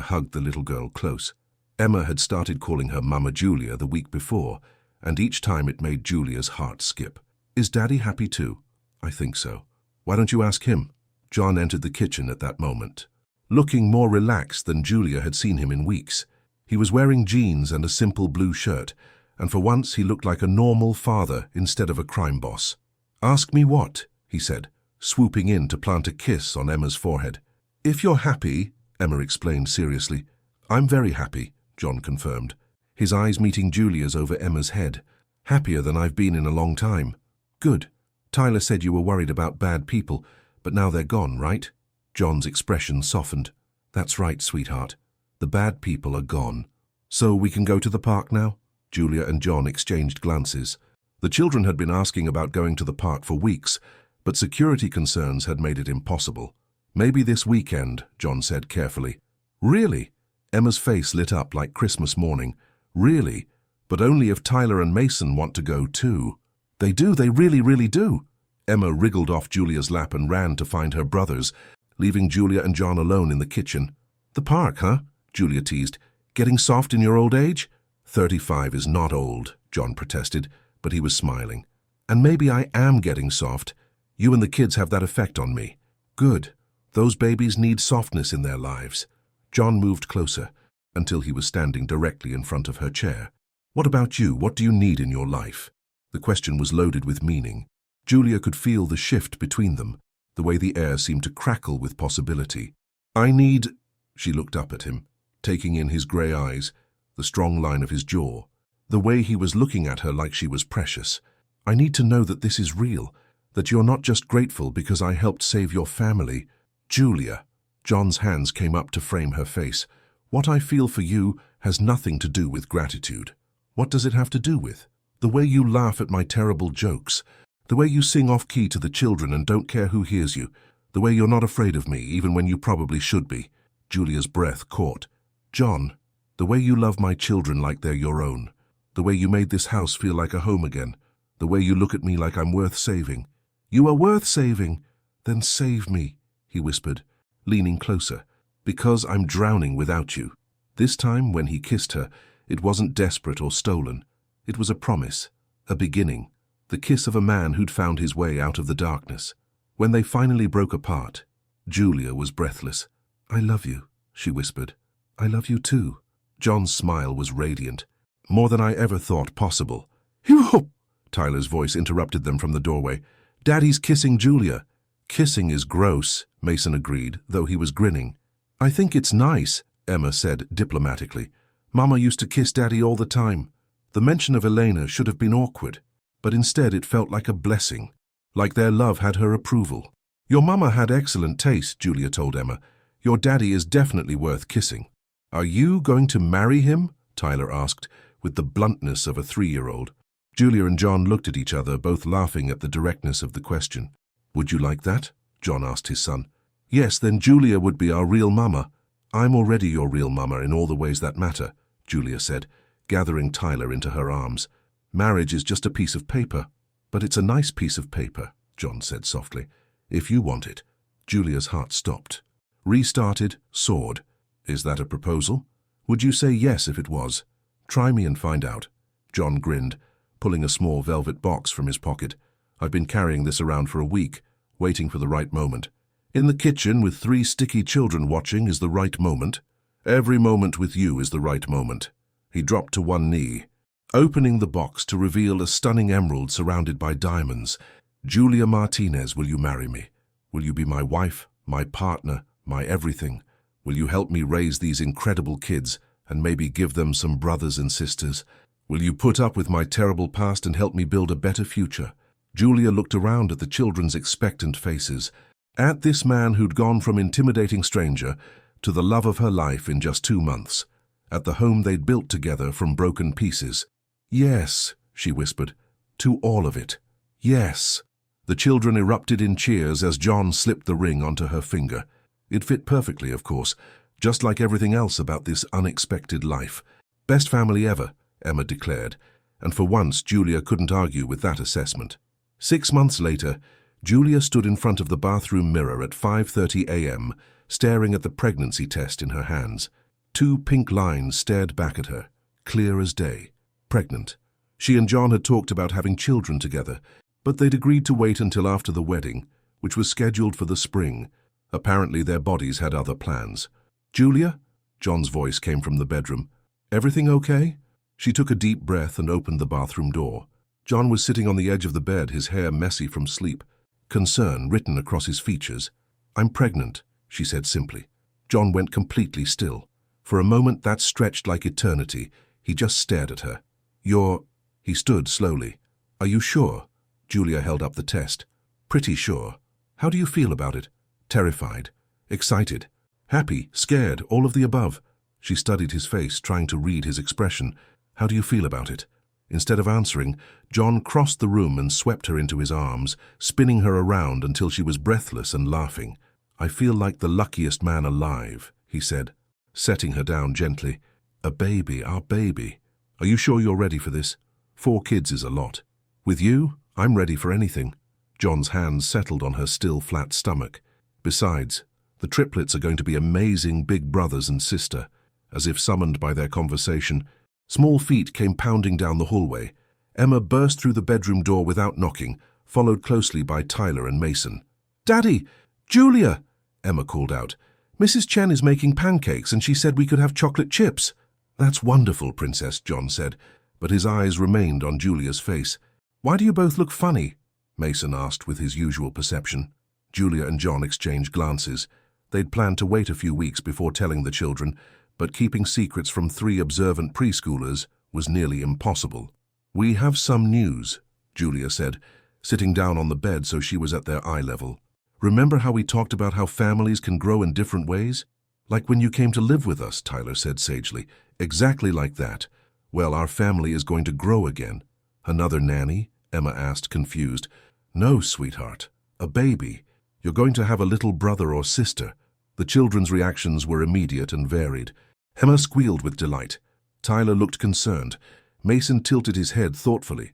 S1: hugged the little girl close. Emma had started calling her Mama Julia the week before, and each time it made Julia's heart skip. Is Daddy happy too? I think so. Why don't you ask him? John entered the kitchen at that moment, looking more relaxed than Julia had seen him in weeks. He was wearing jeans and a simple blue shirt, and for once he looked like a normal father instead of a crime boss. Ask me what? He said, swooping in to plant a kiss on Emma's forehead. If you're happy, Emma explained seriously. I'm very happy, John confirmed, his eyes meeting Julia's over Emma's head. Happier than I've been in a long time. Good. Tyler said you were worried about bad people, but now they're gone, right? John's expression softened. That's right, sweetheart. The bad people are gone. So we can go to the park now? Julia and John exchanged glances. The children had been asking about going to the park for weeks, but security concerns had made it impossible. Maybe this weekend, John said carefully. Really? Emma's face lit up like Christmas morning. Really? But only if Tyler and Mason want to go too. They do, they really, really do. Emma wriggled off Julia's lap and ran to find her brothers, leaving Julia and John alone in the kitchen. The park, huh? Julia teased. Getting soft in your old age? 35 is not old, John protested, but he was smiling. And maybe I am getting soft. You and the kids have that effect on me. Good. Those babies need softness in their lives. John moved closer, until he was standing directly in front of her chair. What about you? What do you need in your life? The question was loaded with meaning. Julia could feel the shift between them, the way the air seemed to crackle with possibility. I need... She looked up at him, taking in his grey eyes, the strong line of his jaw, the way he was looking at her like she was precious. I need to know that this is real, that you're not just grateful because I helped save your family. Julia. John's hands came up to frame her face. What I feel for you has nothing to do with gratitude. What does it have to do with? The way you laugh at my terrible jokes, the way you sing off-key to the children and don't care who hears you, the way you're not afraid of me even when you probably should be. Julia's breath caught. John, the way you love my children like they're your own, the way you made this house feel like a home again, the way you look at me like I'm worth saving. You are worth saving. Then save me, he whispered, leaning closer, because I'm drowning without you. This time, when he kissed her, it wasn't desperate or stolen. It was a promise, a beginning, the kiss of a man who'd found his way out of the darkness. When they finally broke apart, Julia was breathless. I love you, she whispered. I love you too. John's smile was radiant, more than I ever thought possible. Phew! Tyler's voice interrupted them from the doorway. Daddy's kissing Julia. Kissing is gross, Mason agreed, though he was grinning. I think it's nice, Emma said diplomatically. Mama used to kiss Daddy all the time. The mention of Elena should have been awkward, but instead it felt like a blessing, like their love had her approval. Your mama had excellent taste, Julia told Emma. Your daddy is definitely worth kissing. Are you going to marry him? Tyler asked, with the bluntness of a 3-year-old. Julia and John looked at each other, both laughing at the directness of the question. Would you like that? John asked his son. Yes, then Julia would be our real mama. I'm already your real mama in all the ways that matter, Julia said, gathering Tyler into her arms. Marriage is just a piece of paper. But it's a nice piece of paper, John said softly. If you want it. Julia's heart stopped. Restarted, soared. Is that a proposal? Would you say yes if it was? Try me and find out. John grinned, pulling a small velvet box from his pocket. I've been carrying this around for a week, waiting for the right moment. In the kitchen with 3 sticky children watching is the right moment. Every moment with you is the right moment. He dropped to one knee, opening the box to reveal a stunning emerald surrounded by diamonds. Julia Martinez, will you marry me? Will you be my wife, my partner, my everything? Will you help me raise these incredible kids and maybe give them some brothers and sisters? Will you put up with my terrible past and help me build a better future? Julia looked around at the children's expectant faces, at this man who'd gone from intimidating stranger to the love of her life in just 2 months, at the home they'd built together from broken pieces. Yes, she whispered, to all of it. Yes. The children erupted in cheers as John slipped the ring onto her finger. It fit perfectly, of course, just like everything else about this unexpected life. Best family ever, Emma declared, and for once Julia couldn't argue with that assessment. 6 months later, Julia stood in front of the bathroom mirror at 5:30 a.m., staring at the pregnancy test in her hands. 2 pink lines stared back at her, clear as day. Pregnant. She and John had talked about having children together, but they'd agreed to wait until after the wedding, which was scheduled for the spring. Apparently their bodies had other plans. Julia? John's voice came from the bedroom. Everything okay? She took a deep breath and opened the bathroom door. John was sitting on the edge of the bed, his hair messy from sleep, concern written across his features. I'm pregnant, she said simply. John went completely still. For a moment that stretched like eternity. He just stared at her. "You're—" He stood slowly. "Are you sure?" Julia held up the test. "Pretty sure. How do you feel about it?" "Terrified. Excited. Happy. Scared. All of the above." She studied his face, trying to read his expression. "How do you feel about it?" Instead of answering, John crossed the room and swept her into his arms, spinning her around until she was breathless and laughing. "I feel like the luckiest man alive," he said, setting her down gently. "A baby, our baby. Are you sure you're ready for this? 4 kids is a lot. With you, I'm ready for anything." John's hands settled on her still flat stomach. "Besides, the triplets are going to be amazing big brothers and sister." As if summoned by their conversation, small feet came pounding down the hallway. Emma burst through the bedroom door without knocking, followed closely by Tyler and Mason. "Daddy! Julia!" Emma called out. "Mrs. Chen is making pancakes and she said we could have chocolate chips." "That's wonderful, Princess," John said, but his eyes remained on Julia's face. "Why do you both look funny?" Mason asked with his usual perception. Julia and John exchanged glances. They'd planned to wait a few weeks before telling the children, but keeping secrets from 3 observant preschoolers was nearly impossible. "We have some news," Julia said, sitting down on the bed so she was at their eye level. "Remember how we talked about how families can grow in different ways? Like when you came to live with us," Tyler said sagely. "Exactly like that. Well, our family is going to grow again." "Another nanny?" Emma asked, confused. "No, sweetheart. A baby. You're going to have a little brother or sister." The children's reactions were immediate and varied. Emma squealed with delight. Tyler looked concerned. Mason tilted his head thoughtfully.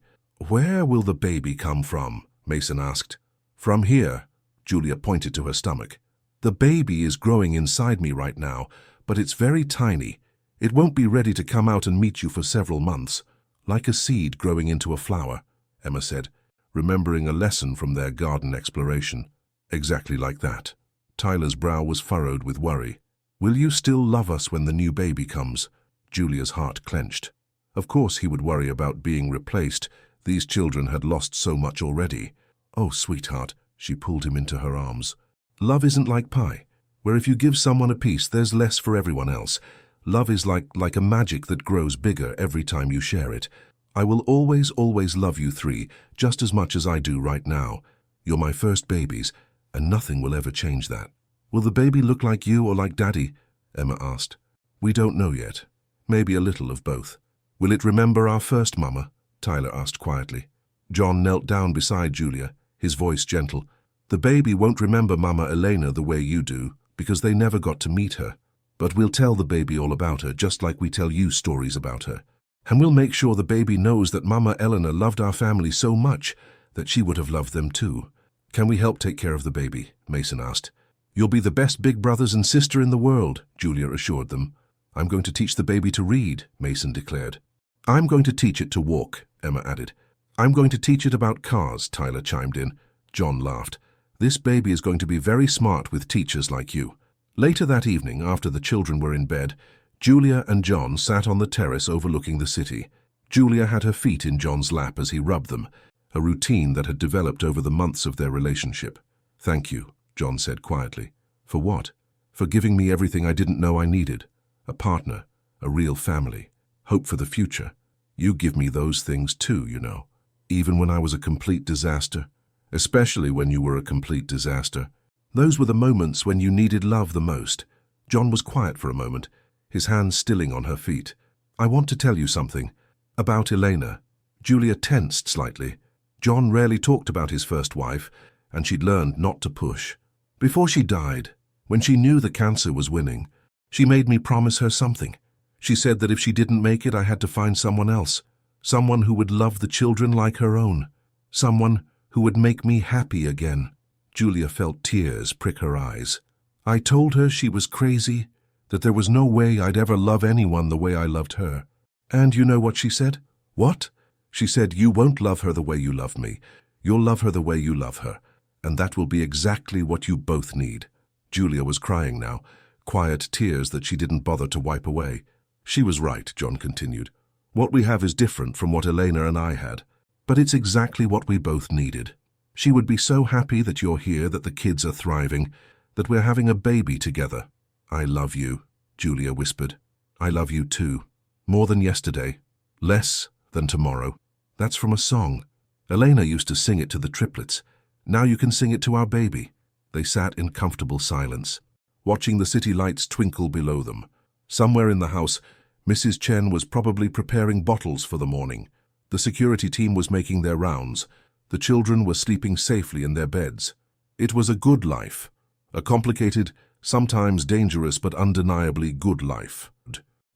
S1: "Where will the baby come from?" Mason asked. "From here." Julia pointed to her stomach. "The baby is growing inside me right now, but it's very tiny. It won't be ready to come out and meet you for several months. Like a seed growing into a flower," Emma said, remembering a lesson from their garden exploration. "Exactly like that." Tyler's brow was furrowed with worry. "Will you still love us when the new baby comes?" Julia's heart clenched. Of course he would worry about being replaced. These children had lost so much already. "Oh, sweetheart," she pulled him into her arms. "Love isn't like pie, where if you give someone a piece, there's less for everyone else. Love is like a magic that grows bigger every time you share it. I will always, always love you 3, just as much as I do right now. You're my first babies, and nothing will ever change that." "Will the baby look like you or like Daddy?" Emma asked. "We don't know yet. Maybe a little of both." "Will it remember our first mama?" Tyler asked quietly. John knelt down beside Julia, his voice gentle. "The baby won't remember Mama Elena the way you do, because they never got to meet her. But we'll tell the baby all about her, just like we tell you stories about her. And we'll make sure the baby knows that Mama Elena loved our family so much that she would have loved them too." "Can we help take care of the baby?" Mason asked. "You'll be the best big brothers and sister in the world," Julia assured them. "I'm going to teach the baby to read," Mason declared. "I'm going to teach it to walk," Emma added. "I'm going to teach it about cars," Tyler chimed in. John laughed. "This baby is going to be very smart with teachers like you." Later that evening, after the children were in bed, Julia and John sat on the terrace overlooking the city. Julia had her feet in John's lap as he rubbed them, a routine that had developed over the months of their relationship. "Thank you," John said quietly. "For what?" "For giving me everything I didn't know I needed. A partner, a real family, hope for the future. You give me those things too, you know. Even when I was a complete disaster. Especially when you were a complete disaster. Those were the moments when you needed love the most." John was quiet for a moment, his hands stilling on her feet. "I want to tell you something. About Elena." Julia tensed slightly. John rarely talked about his first wife, and she'd learned not to push. "Before she died, when she knew the cancer was winning, she made me promise her something. She said that if she didn't make it, I had to find someone else. Someone who would love the children like her own. Someone who would make me happy again." Julia felt tears prick her eyes. "I told her she was crazy, that there was no way I'd ever love anyone the way I loved her. And you know what she said?" "What?" "She said, 'You won't love her the way you love me. You'll love her the way you love her. And that will be exactly what you both need.'" Julia was crying now, quiet tears that she didn't bother to wipe away. "She was right," John continued. "What we have is different from what Elena and I had. But it's exactly what we both needed. She would be so happy that you're here, that the kids are thriving, that we're having a baby together. I love you, Julia whispered. I love you too. More than yesterday. Less than tomorrow. That's from a song. Elena used to sing it to the triplets. Now you can sing it to our baby. They sat in comfortable silence, watching the city lights twinkle below them. Somewhere in the house, Mrs. Chen was probably preparing bottles for the morning. The security team was making their rounds. The children were sleeping safely in their beds. It was a good life. A complicated, sometimes dangerous but undeniably good life.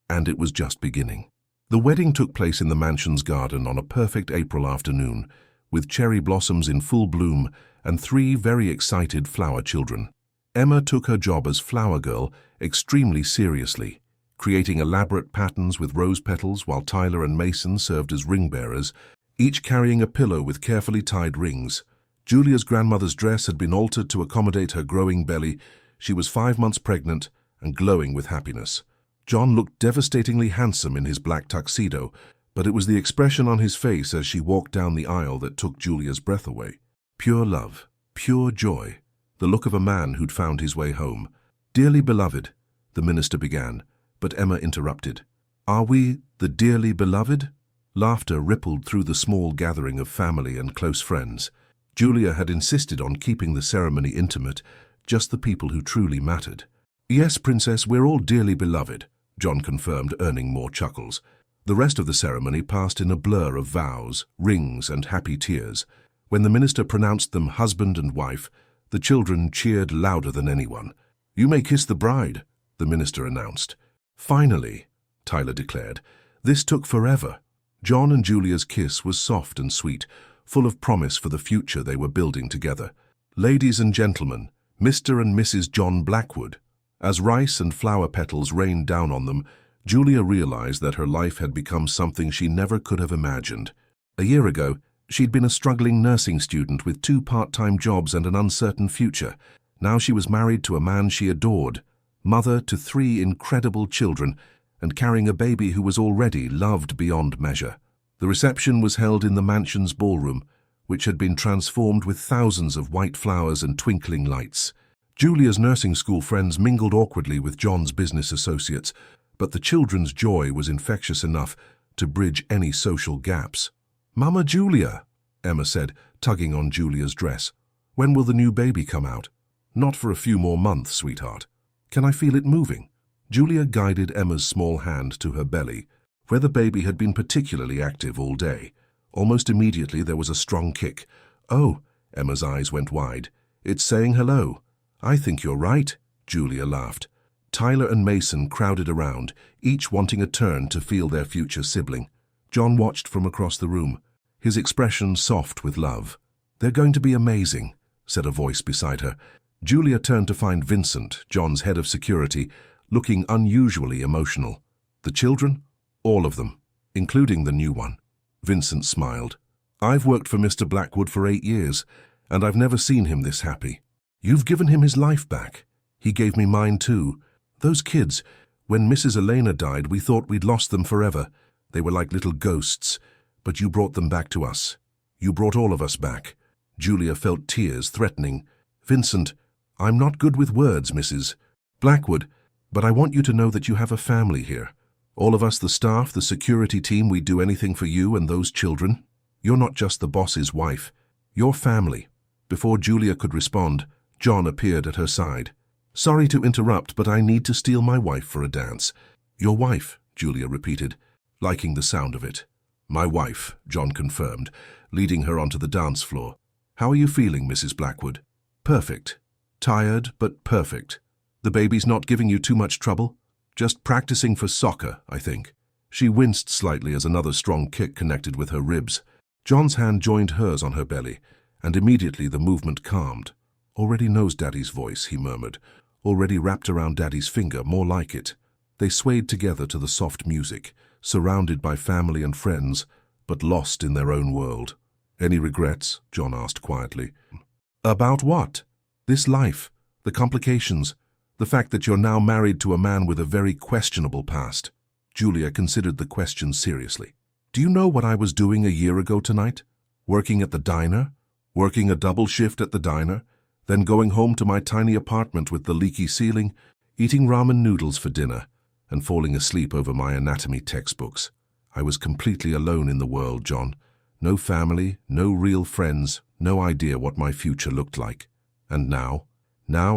S1: And it was just beginning. The wedding took place in the mansion's garden on a perfect April afternoon, with cherry blossoms in full bloom and 3 very excited flower children. Emma took her job as flower girl extremely seriously, creating elaborate patterns with rose petals while Tyler and Mason served as ring bearers, each carrying a pillow with carefully tied rings. Julia's grandmother's dress had been altered to accommodate her growing belly. She was 5 months pregnant and glowing with happiness. John looked devastatingly handsome in his black tuxedo, but it was the expression on his face as she walked down the aisle that took Julia's breath away. Pure love, pure joy, the look of a man who'd found his way home. Dearly beloved, the minister began, but Emma interrupted. Are we the dearly beloved? Laughter rippled through the small gathering of family and close friends. Julia had insisted on keeping the ceremony intimate, just the people who truly mattered. Yes, Princess, we're all dearly beloved, John confirmed, earning more chuckles. The rest of the ceremony passed in a blur of vows, rings, and happy tears. When the minister pronounced them husband and wife, the children cheered louder than anyone. You may kiss the bride, the minister announced. Finally, Tyler declared. This took forever. John and Julia's kiss was soft and sweet, full of promise for the future they were building together. Ladies and gentlemen, Mr. and Mrs. John Blackwood. As rice and flower petals rained down on them, Julia realized that her life had become something she never could have imagined. A year ago, she'd been a struggling nursing student with 2 part-time jobs and an uncertain future. Now she was married to a man she adored, mother to 3 incredible children, and carrying a baby who was already loved beyond measure. The reception was held in the mansion's ballroom, which had been transformed with thousands of white flowers and twinkling lights. Julia's nursing school friends mingled awkwardly with John's business associates, but the children's joy was infectious enough to bridge any social gaps. Mama Julia, Emma said, tugging on Julia's dress. When will the new baby come out? Not for a few more months, sweetheart. Can I feel it moving? Julia guided Emma's small hand to her belly, where the baby had been particularly active all day. Almost immediately there was a strong kick. Oh, Emma's eyes went wide. It's saying hello. I think you're right, Julia laughed. Tyler and Mason crowded around, each wanting a turn to feel their future sibling. John watched from across the room, his expression soft with love. They're going to be amazing, said a voice beside her. Julia turned to find Vincent, John's head of security, looking unusually emotional. The children? All of them, including the new one. Vincent smiled. I've worked for Mr. Blackwood for 8 years, and I've never seen him this happy. You've given him his life back. He gave me mine too. Those kids, when Mrs. Elena died, we thought we'd lost them forever. They were like little ghosts, but you brought them back to us. You brought all of us back. Julia felt tears threatening. Vincent, I'm not good with words, Mrs. Blackwood, but I want you to know that you have a family here. All of us, the staff, the security team, we'd do anything for you and those children. You're not just the boss's wife. You're family. Before Julia could respond, John appeared at her side. Sorry to interrupt, but I need to steal my wife for a dance. Your wife, Julia repeated, liking the sound of it. My wife, John confirmed, leading her onto the dance floor. How are you feeling, Mrs. Blackwood? Perfect. Tired, but perfect. The baby's not giving you too much trouble? Just practicing for soccer, I think. She winced slightly as another strong kick connected with her ribs. John's hand joined hers on her belly, and immediately the movement calmed. Already knows Daddy's voice, he murmured. Already wrapped around Daddy's finger, more like it. They swayed together to the soft music, surrounded by family and friends, but lost in their own world. Any regrets? John asked quietly. About what? This life, the complications, the fact that you're now married to a man with a very questionable past. Julia considered the question seriously. Do you know what I was doing a year ago tonight? Working at the diner? Working a double shift at the diner? Then going home to my tiny apartment with the leaky ceiling? eating ramen noodles for dinner, and falling asleep over my anatomy textbooks. I was completely alone in the world, John. No family, no real friends, no idea what my future looked like. And now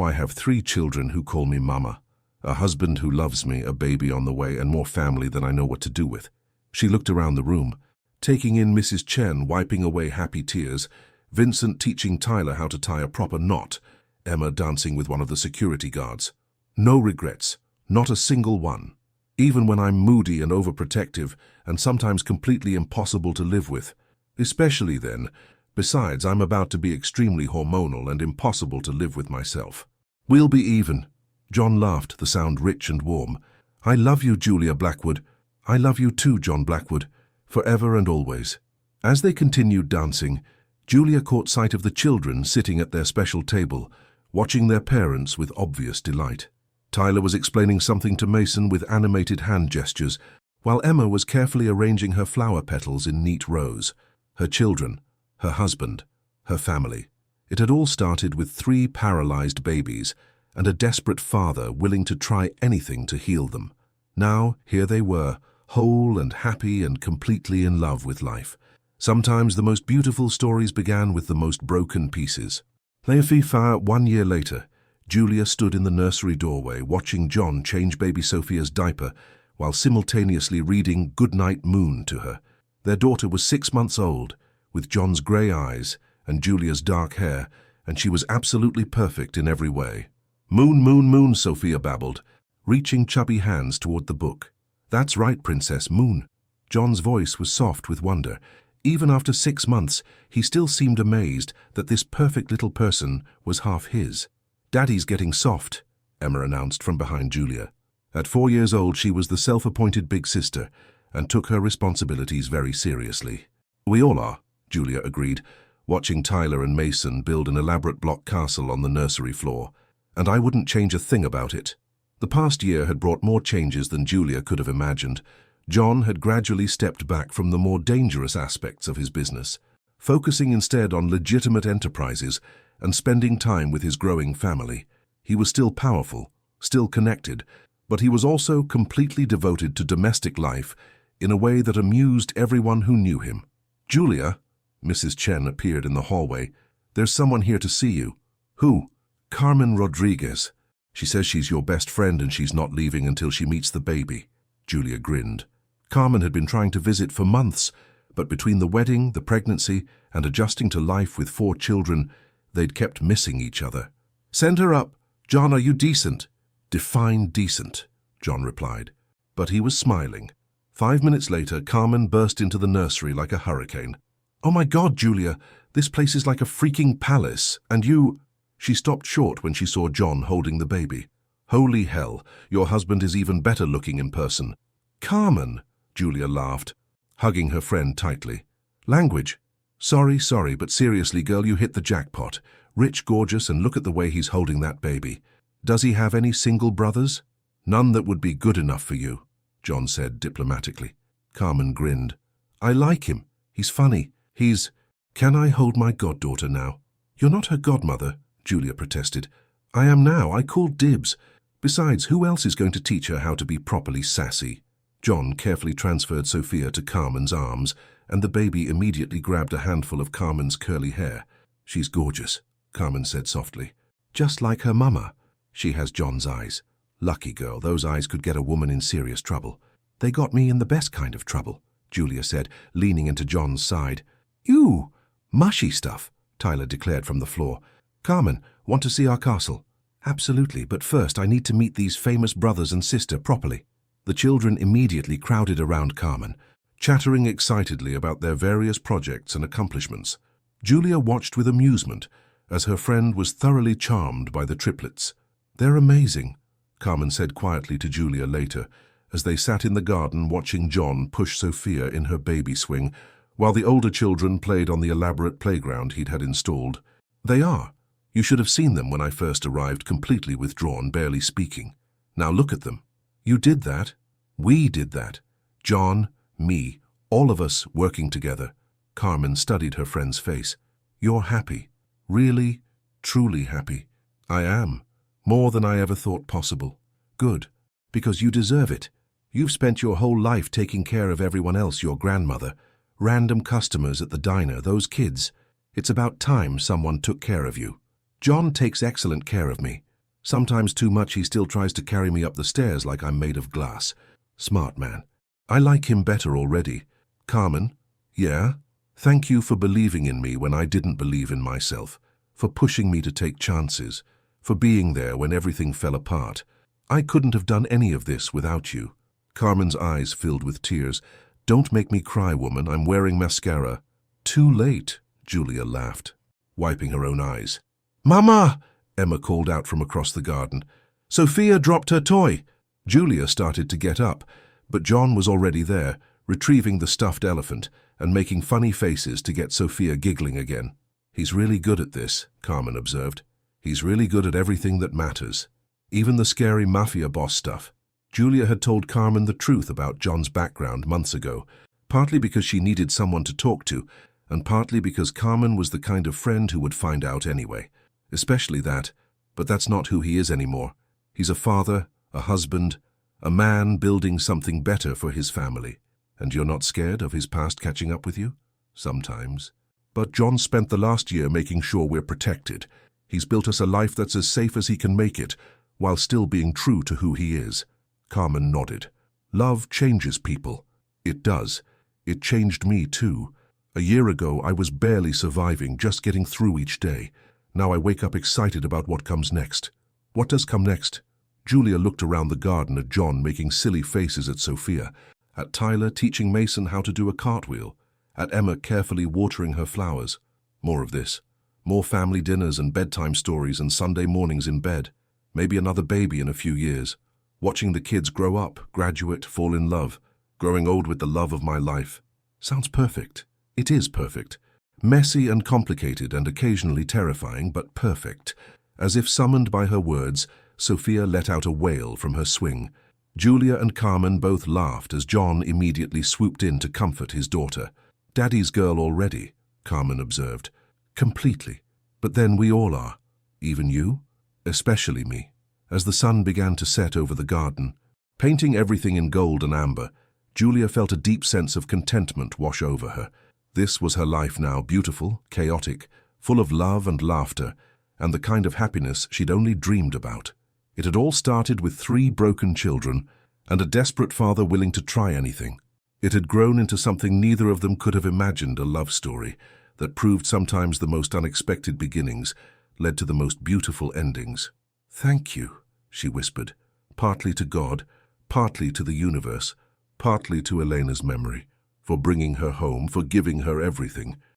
S1: I have 3 children who call me Mama, a husband who loves me, a baby on the way, and more family than I know what to do with. She looked around the room, taking in Mrs. Chen wiping away happy tears, Vincent teaching Tyler how to tie a proper knot, Emma dancing with one of the security guards. No regrets, not a single one. Even when I'm moody and overprotective and sometimes completely impossible to live with. Especially then. Besides, I'm about to be extremely hormonal and impossible to live with myself. We'll be even. John laughed, the sound rich and warm. I love you, Julia Blackwood. I love you too, John Blackwood. Forever and always. As they continued dancing, Julia caught sight of the children sitting at their special table, watching their parents with obvious delight. Tyler was explaining something to Mason with animated hand gestures, while Emma was carefully arranging her flower petals in neat rows. Her children, her husband, her family. It had all started with 3 paralyzed babies and a desperate father willing to try anything to heal them. Now, here they were, whole and happy and completely in love with life. Sometimes the most beautiful stories began with the most broken pieces. 1 year later, Julia stood in the nursery doorway watching John change baby Sophia's diaper while simultaneously reading Goodnight Moon to her. Their daughter was 6 months old, with John's grey eyes and Julia's dark hair, and she was absolutely perfect in every way. Moon, moon, moon, Sophia babbled, reaching chubby hands toward the book. That's right, Princess Moon. John's voice was soft with wonder. Even after 6 months, he still seemed amazed that this perfect little person was half his. Daddy's getting soft, Emma announced from behind Julia. At 4 years old, she was the self-appointed big sister and took her responsibilities very seriously. We all are, Julia agreed, watching Tyler and Mason build an elaborate block castle on the nursery floor. And I wouldn't change a thing about it. The past year had brought more changes than Julia could have imagined. John had gradually stepped back from the more dangerous aspects of his business, focusing instead on legitimate enterprises and spending time with his growing family. He was still powerful, still connected, but he was also completely devoted to domestic life in a way that amused everyone who knew him. Julia, Mrs. Chen appeared in the hallway. There's someone here to see you. Who? Carmen Rodriguez. She says she's your best friend and she's not leaving until she meets the baby. Julia grinned. Carmen had been trying to visit for months, but between the wedding, the pregnancy, and adjusting to life with 4 children, they'd kept missing each other. Send her up. John, are you decent? Define decent, John replied. But he was smiling. 5 minutes later, Carmen burst into the nursery like a hurricane. Oh my God, Julia, this place is like a freaking palace, and you... She stopped short when she saw John holding the baby. Holy hell, your husband is even better looking in person. Carmen, Julia laughed, hugging her friend tightly. Language. Sorry, but seriously, girl, you hit the jackpot. Rich, gorgeous, and look at the way he's holding that baby. Does he have any single brothers? None that would be good enough for you, John said diplomatically. Carmen grinned. I like him. He's funny. He's... Can I hold my goddaughter now? You're not her godmother, Julia protested. I am now. I called dibs. Besides, who else is going to teach her how to be properly sassy? John carefully transferred Sophia to Carmen's arms, and the baby immediately grabbed a handful of Carmen's curly hair. She's gorgeous, Carmen said softly. Just like her mama. She has John's eyes. Lucky girl, those eyes could get a woman in serious trouble. They got me in the best kind of trouble, Julia said, leaning into John's side. Ew, mushy stuff, Tyler declared from the floor. Carmen, want to see our castle? Absolutely, but first I need to meet these famous brothers and sister properly. The children immediately crowded around Carmen, chattering excitedly about their various projects and accomplishments. Julia watched with amusement as her friend was thoroughly charmed by the triplets. They're amazing, Carmen said quietly to Julia later, as they sat in the garden watching John push Sophia in her baby swing, while the older children played on the elaborate playground he'd had installed. They are. You should have seen them when I first arrived, completely withdrawn, barely speaking. Now look at them. You did that. We did that. John, me, all of us working together. Carmen studied her friend's face. You're happy. Really, truly happy. I am. More than I ever thought possible. Good. Because you deserve it. You've spent your whole life taking care of everyone else, your grandmother, random customers at the diner, those kids. It's about time someone took care of you. John takes excellent care of me. Sometimes too much. He still tries to carry me up the stairs like I'm made of glass. Smart man. I like him better already. Carmen? Yeah? Thank you for believing in me when I didn't believe in myself, for pushing me to take chances, for being there when everything fell apart. I couldn't have done any of this without you. Carmen's eyes filled with tears. Don't make me cry, woman. I'm wearing mascara. Too late, Julia laughed, wiping her own eyes. Mama! Emma called out from across the garden. Sophia dropped her toy. Julia started to get up, but John was already there, retrieving the stuffed elephant and making funny faces to get Sophia giggling again. He's really good at this, Carmen observed. He's really good at everything that matters. Even the scary Mafia boss stuff. Julia had told Carmen the truth about John's background months ago, partly because she needed someone to talk to, and partly because Carmen was the kind of friend who would find out anyway. Especially that, but that's not who he is anymore. He's a father, a husband, a man building something better for his family. And you're not scared of his past catching up with you? Sometimes. But John spent the last year making sure we're protected. He's built us a life that's as safe as he can make it, while still being true to who he is. Carmen nodded. Love changes people. It does. It changed me too. A year ago, I was barely surviving, just getting through each day. Now I wake up excited about what comes next. What does come next? Julia looked around the garden at John making silly faces at Sophia, at Tyler teaching Mason how to do a cartwheel, at Emma carefully watering her flowers. More of this. More family dinners and bedtime stories and Sunday mornings in bed. Maybe another baby in a few years. Watching the kids grow up, graduate, fall in love. Growing old with the love of my life. Sounds perfect. It is perfect. Messy and complicated and occasionally terrifying, but perfect. As if summoned by her words, Sophia let out a wail from her swing. Julia and Carmen both laughed as John immediately swooped in to comfort his daughter. Daddy's girl already, Carmen observed. Completely. But then we all are. Even you? Especially me. As the sun began to set over the garden, painting everything in gold and amber, Julia felt a deep sense of contentment wash over her. This was her life now, beautiful, chaotic, full of love and laughter, and the kind of happiness she'd only dreamed about. It had all started with 3 broken children and a desperate father willing to try anything. It had grown into something neither of them could have imagined, a love story that proved sometimes the most unexpected beginnings led to the most beautiful endings. Thank you, she whispered, partly to God, partly to the universe, partly to Elena's memory, for bringing her home, for giving her everything.